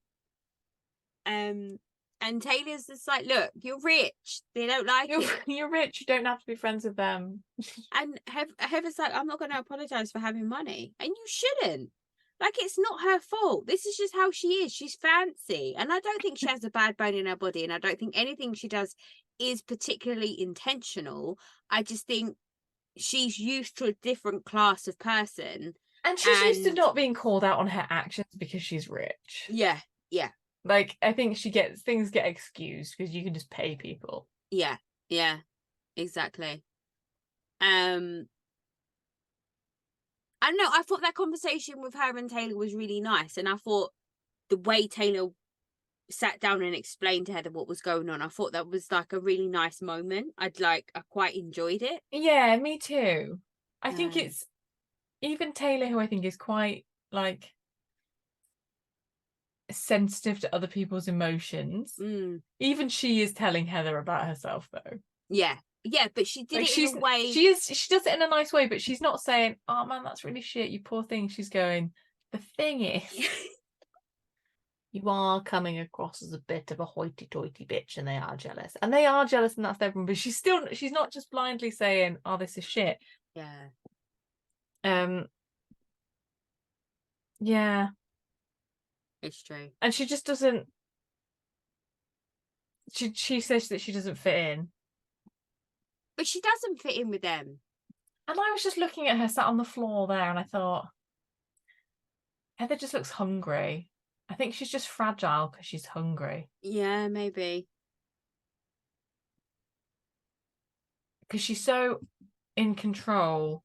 And Taylor's just like, look, you're rich. They don't like it. You're rich. You don't have to be friends with them. And Heather's like, I'm not going to apologise for having money. And you shouldn't. Like, it's not her fault. This is just how she is. She's fancy. And I don't think she has a bad bone in her body. And I don't think anything she does is particularly intentional. I just think she's used to a different class of person. And she's used to not being called out on her actions because she's rich. Yeah. Like, I think things get excused because you can just pay people. Yeah, exactly. I don't know, I thought that conversation with her and Taylor was really nice, and I thought the way Taylor sat down and explained to Heather what was going on, I thought that was like a really nice moment. I quite enjoyed it. Yeah, me too. I think it's even Taylor, who I think is quite like sensitive to other people's emotions, even she is telling Heather about herself though. Yeah, but she did it in a way. She does it in a nice way, but she's not saying, "Oh man, that's really shit, you poor thing." She's going, "The thing is, you are coming across as a bit of a hoity-toity bitch, and they are jealous, and that's everyone." But she's not just blindly saying, "Oh, this is shit." Yeah. Yeah. It's true. And she just doesn't. She says that she doesn't fit in. But she doesn't fit in with them. And I was just looking at her sat on the floor there, and I thought, Heather just looks hungry. I think she's just fragile because she's hungry. Yeah, maybe. Because she's so in control,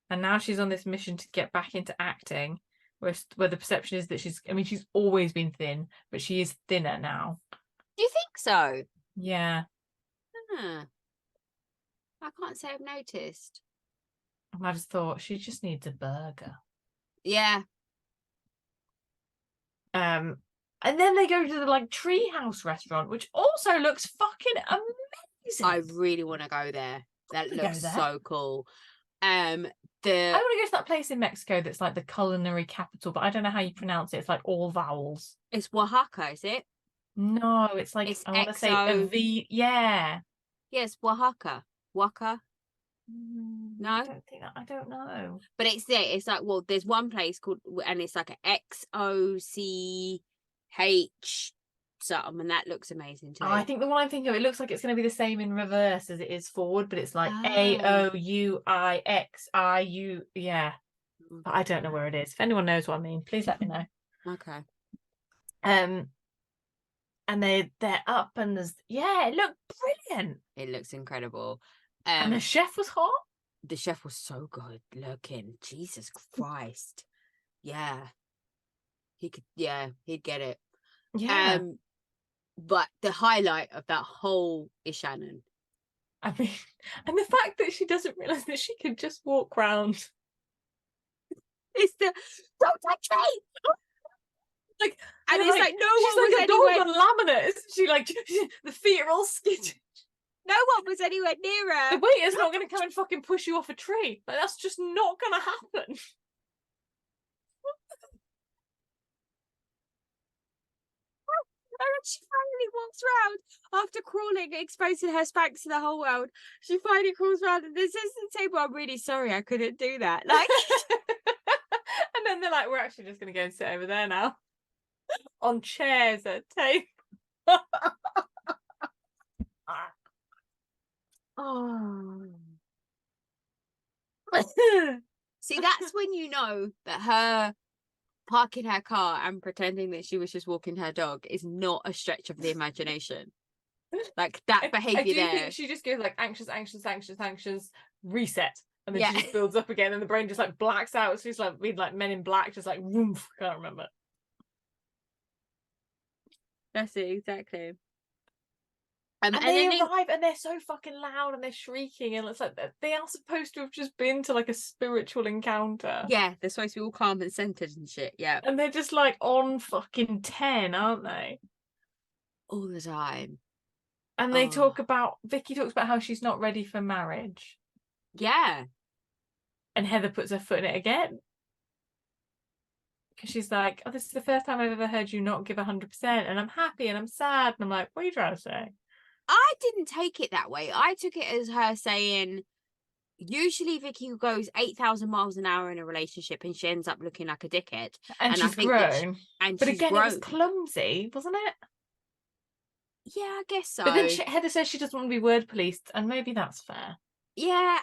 and now she's on this mission to get back into acting, where the perception is that she's always been thin, but she is thinner now. Do you think so? Yeah. I can't say I've noticed. And I just thought she just needs a burger. Yeah. And then they go to the treehouse restaurant, which also looks fucking amazing. I really want to go there. That looks so cool. I want to go to that place in Mexico that's like the culinary capital, but I don't know how you pronounce it. It's like all vowels. It's Oaxaca, is it? No, it's like I want to say a V. Yeah. Yes, Oaxaca. Waka. No, I don't know. But it's there. It's like, well, there's one place called, and it's like an XOCH something, and that looks amazing too. Oh, I think the one I'm thinking of, it looks like it's going to be the same in reverse as it is forward, but it's like AOUIXIU. Yeah, but I don't know where it is. If anyone knows what I mean, please let me know. Okay. And they're up, and it looked brilliant. It looks incredible. And the chef was hot. The chef was so good looking. Jesus Christ. Yeah. He could, he'd get it. Yeah. But the highlight of that whole is Shannon. I mean, and the fact that she doesn't realise that she could just walk round. It's the, don't touch me! Like, and it's like no she's one like was a anywhere. dog on laminate, isn't she? Like the feet are all skittish. No one was anywhere near her. The waiter's not going to come and fucking push you off a tree. Like, that's just not going to happen. And she finally walks around after crawling, exposing her Spanx to the whole world. She finally crawls around and says to the table, "I'm really sorry, I couldn't do that." Like, and then they're like, "We're actually just going to go and sit over there now, on chairs at a table." Oh. See, that's when you know that her parking her car and pretending that she was just walking her dog is not a stretch of the imagination. Like that behavior there. I think she just goes like anxious, reset, and then she just builds up again, and the brain just like blacks out. She's like being like Men in Black, just like woof. Can't remember. That's it exactly. And they arrive and they're so fucking loud and they're shrieking, and it's like they are supposed to have just been to like a spiritual encounter. Yeah, they're supposed to be all calm and centered and shit. Yeah, and they're just like on fucking 10, aren't they? All the time. And they Vicky talks about how she's not ready for marriage. Yeah. And Heather puts her foot in it again. Because she's like, "Oh, this is the first time I've ever heard you not give 100%, and I'm happy and I'm sad." And I'm like, "What are you trying to say?" I didn't take it that way. I took it as her saying, usually Vicky goes 8,000 miles an hour in a relationship and she ends up looking like a dickhead. And she's grown. But again, it was clumsy, wasn't it? Yeah, I guess so. But then Heather says she doesn't want to be word policed, and maybe that's fair. Yeah.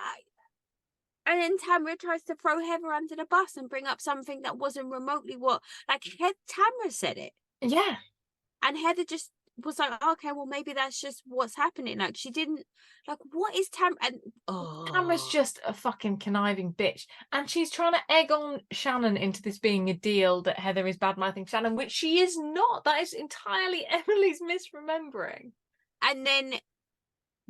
And then Tamara tries to throw Heather under the bus and bring up something that wasn't remotely what... Like, Tamara said it. Yeah. And Heather just was like, "Okay, well, maybe that's just what's happening." Like, she didn't... Like, what is Tamara? And Tamara's just a fucking conniving bitch. And she's trying to egg on Shannon into this being a deal that Heather is bad-mouthing Shannon, which she is not. That is entirely Emily's misremembering. And then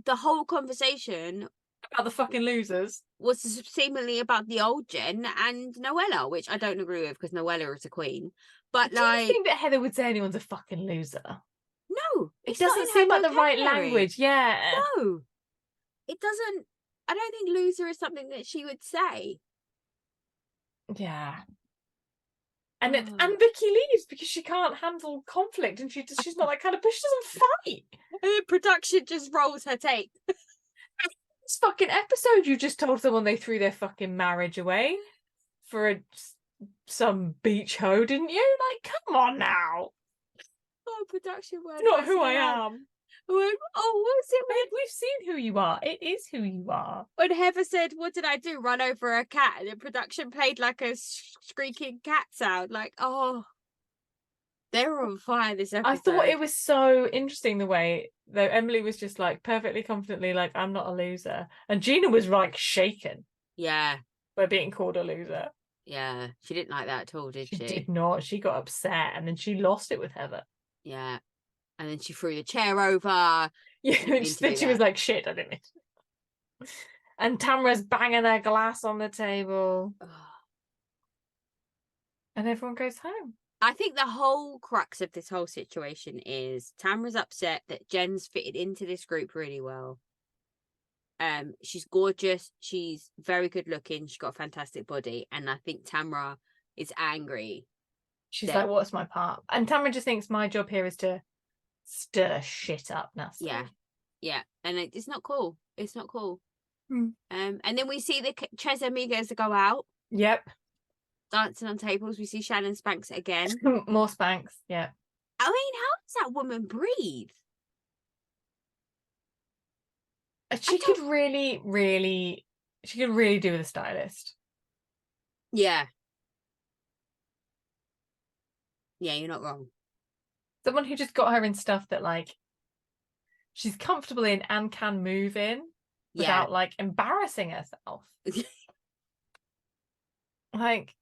the whole conversation About the fucking losers. Was seemingly about the old Jen and Noella, which I don't agree with because Noella is a queen. But do you think that Heather would say anyone's a fucking loser? No, it doesn't seem like the right language. Yeah, no, it doesn't. I don't think loser is something that she would say. Yeah. And and Vicky leaves because she can't handle conflict, and she's not that kind of person. She doesn't fight. And production just rolls her tape. This fucking episode, you just told someone they threw their fucking marriage away for some beach hoe, didn't you? Like, come on now. Oh, production word. Not who I am. Went, oh, what's it? Babe, we've seen who you are. It is who you are. When Heather said, "What did I do? Run over a cat?" And the production played like a squeaking cat sound. Like, oh, they were on fire this episode. I thought it was so interesting the way though Emily was just like perfectly confidently like, I'm not a loser, and Gina was like shaken. Yeah, by being called a loser. Yeah, she didn't like that at all, did she? She did not. She got upset, and then she lost it with Heather. Yeah. And then she threw the chair over. Yeah, then she was like, shit, I didn't mean to. And Tamra's banging their glass on the table. And everyone goes home. I think the whole crux of this whole situation is Tamra's upset that Jen's fitted into this group really well. She's gorgeous. She's very good looking. She's got a fantastic body. And I think Tamra is angry. She's like, what's my part? And Tamra just thinks my job here is to stir shit up now. Yeah. And it's not cool. It's not cool. Hmm. And then we see the Tres Amigos go out. Yep. Dancing on tables. We see Shannon Spanks again. More Spanks. Yeah. I mean, how does that woman breathe? She could really do with a stylist. Yeah. Yeah, you're not wrong. Someone who just got her in stuff that like she's comfortable in and can move in without like embarrassing herself. Like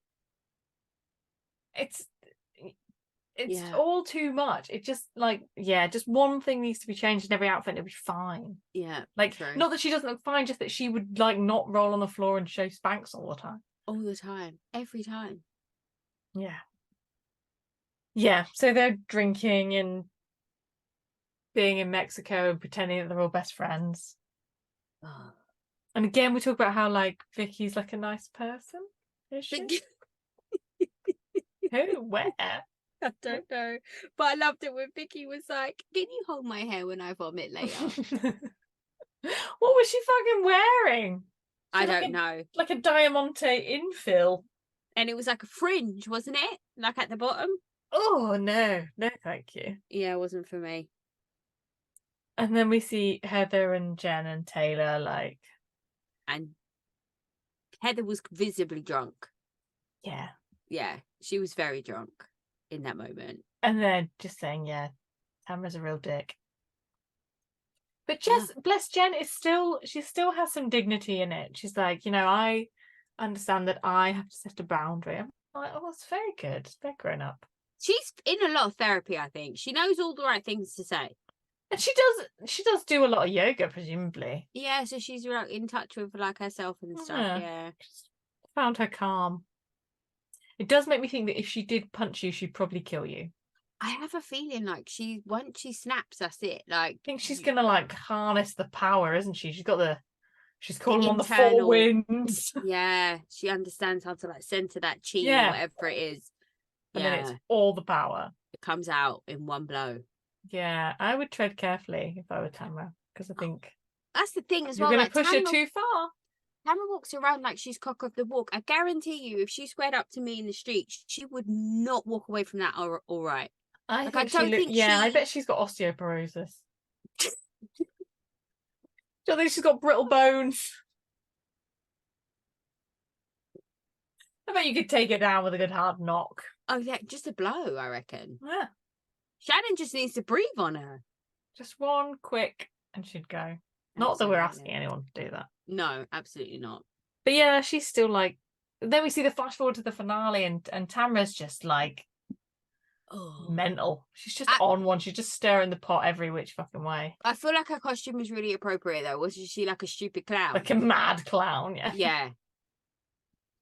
it's all too much. It just like just one thing needs to be changed in every outfit and it'll be fine. Yeah. Like not that she doesn't look fine, just that she would like not roll on the floor and show Spanks all the time. All the time. Every time. Yeah. Yeah. So they're drinking and being in Mexico and pretending that they're all best friends. Oh. And again, we talk about how like Vicky's like a nice person. Is she? Who? Where? I don't know. But I loved it when Vicky was like, can you hold my hair when I vomit later? What was she fucking wearing? I don't know. Like a Diamante infill. And it was like a fringe, wasn't it? Like at the bottom? Oh, no. No, thank you. Yeah, it wasn't for me. And then we see Heather and Jen and Taylor like... And Heather was visibly drunk. Yeah. Yeah, she was very drunk in that moment. And they're just saying, Tamra's a real dick. But bless Jen, she still has some dignity in it. She's like, I understand that I have to set a boundary. I'm like, oh, that's very good. They're grown up. She's in a lot of therapy, I think. She knows all the right things to say. And she does do a lot of yoga, presumably. Yeah, so she's in touch with like herself and stuff. Yeah. Found her calm. It does make me think that if she did punch you, she'd probably kill you. I have a feeling like once she snaps, that's it. Like, I think she's gonna like harness the power, isn't she? She's calling on the four winds. Yeah, she understands how to like center that chi or whatever it is. And then it's all the power. It comes out in one blow. Yeah, I would tread carefully if I were Tamra, because I think that's the thing as well. You're going to push her too far. Tamra walks around like she's cock of the walk. I guarantee you, if she squared up to me in the street, she would not walk away from that all right. I bet she's got osteoporosis. Do you think she's got brittle bones? I bet you could take it down with a good hard knock. Oh yeah, just a blow, I reckon. Yeah. Shannon just needs to breathe on her. Just one quick and she'd go. Absolutely. Not that we're asking anyone to do that. No, absolutely not. But yeah, she's still like... Then we see the flash forward to the finale and Tamra's just like... mental. She's just on one. She's just stirring the pot every which fucking way. I feel like her costume was really appropriate though. Wasn't she like a stupid clown? Like a mad clown, yeah. Yeah.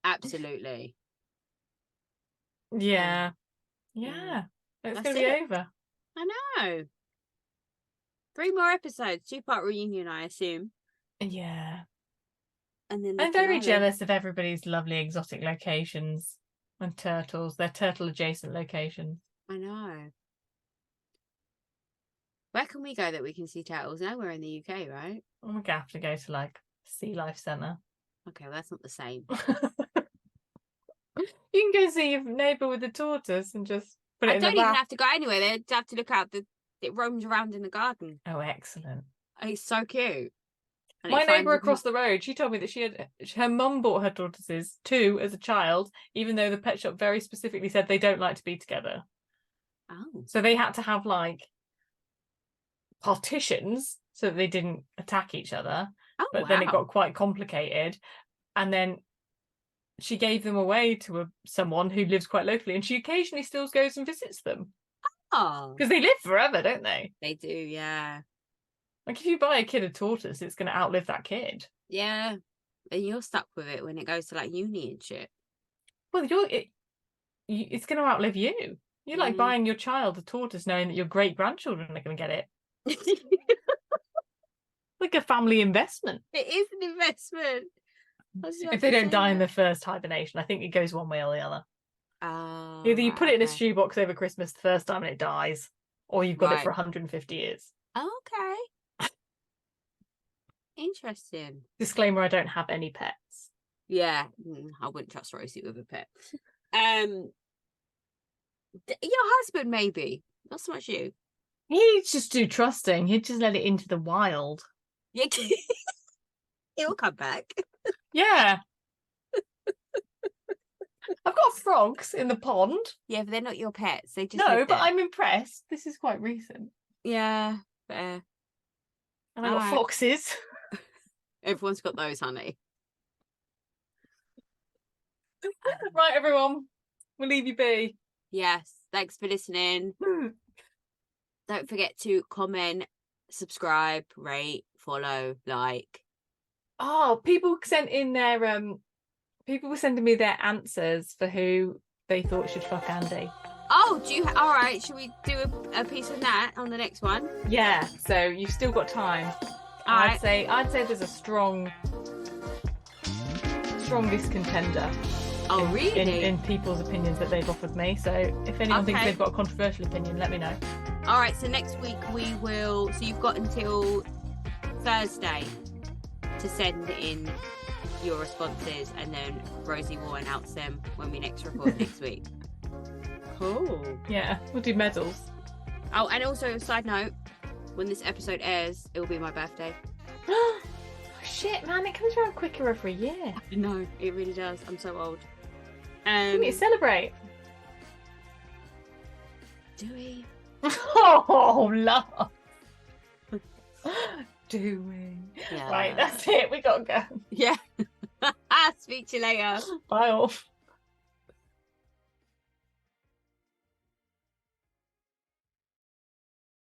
Absolutely. Yeah. Yeah. It's going to be over. I know. 3 more episodes, 2-part reunion, I assume. Yeah. And then I'm very jealous of everybody's lovely exotic locations and turtles. They're turtle adjacent locations. I know. Where can we go that we can see turtles? Now we're in the UK, right? We're going to have to go to like Sea Life Centre. Okay, well, that's not the same. You can go see your neighbour with the tortoise and just put it in the bath. I don't even have to go anywhere. They have to look out. It roams around in the garden. Oh, excellent. It's so cute. And my neighbour across the road, she told me that her mum bought her tortoises 2 as a child, even though the pet shop very specifically said they don't like to be together. Oh. So they had to have like partitions so that they didn't attack each other. Oh, but then it got quite complicated. And then she gave them away to someone who lives quite locally, and she occasionally still goes and visits them. Oh. Because they live forever, don't they? They do, yeah. Like if you buy a kid a tortoise, it's going to outlive that kid. Yeah. And you're stuck with it when it goes to like uni and shit. Well, it's going to outlive you. You're like buying your child a tortoise knowing that your great-grandchildren are going to get it. Like a family investment. It is an investment. If they don't die in the first hibernation, I think it goes one way or the other. Either you put it in a shoebox over Christmas the first time and it dies, or you've got it for 150 years. Okay. Interesting. Disclaimer, I don't have any pets. Yeah, I wouldn't trust Rosie with a pet. Your husband, maybe. Not so much you. He'd just do trusting. He'd just let it into the wild. Yeah. He'll come back. Yeah. I've got frogs in the pond. Yeah, but they're not your pets. They just but I'm impressed. This is quite recent. Yeah, fair. And I've got foxes. Everyone's got those, honey. Right, everyone. We'll leave you be. Yes. Thanks for listening. Don't forget to comment, subscribe, rate, follow, like. Oh, people sent in their people were sending me their answers for who they thought should fuck Andy. Oh, all right, should we do a piece of that on the next one? Yeah, so you've still got time. I'd say there's a strongest contender. Oh, really? In people's opinions that they've offered me. So if anyone thinks they've got a controversial opinion, let me know. All right, so next week we will. So you've got until Thursday to send in your responses, and then Rosie will announce them when we next record next week. Cool. Yeah, we'll do medals. Oh, and also, side note, when this episode airs, it will be my birthday. Oh, shit, man, it comes around quicker every year. No, it really does. I'm so old. We need to celebrate. Do we? Oh, love. Do we? Yeah. Right, that's it. We gotta go. Yeah. Speak to you later. Bye off.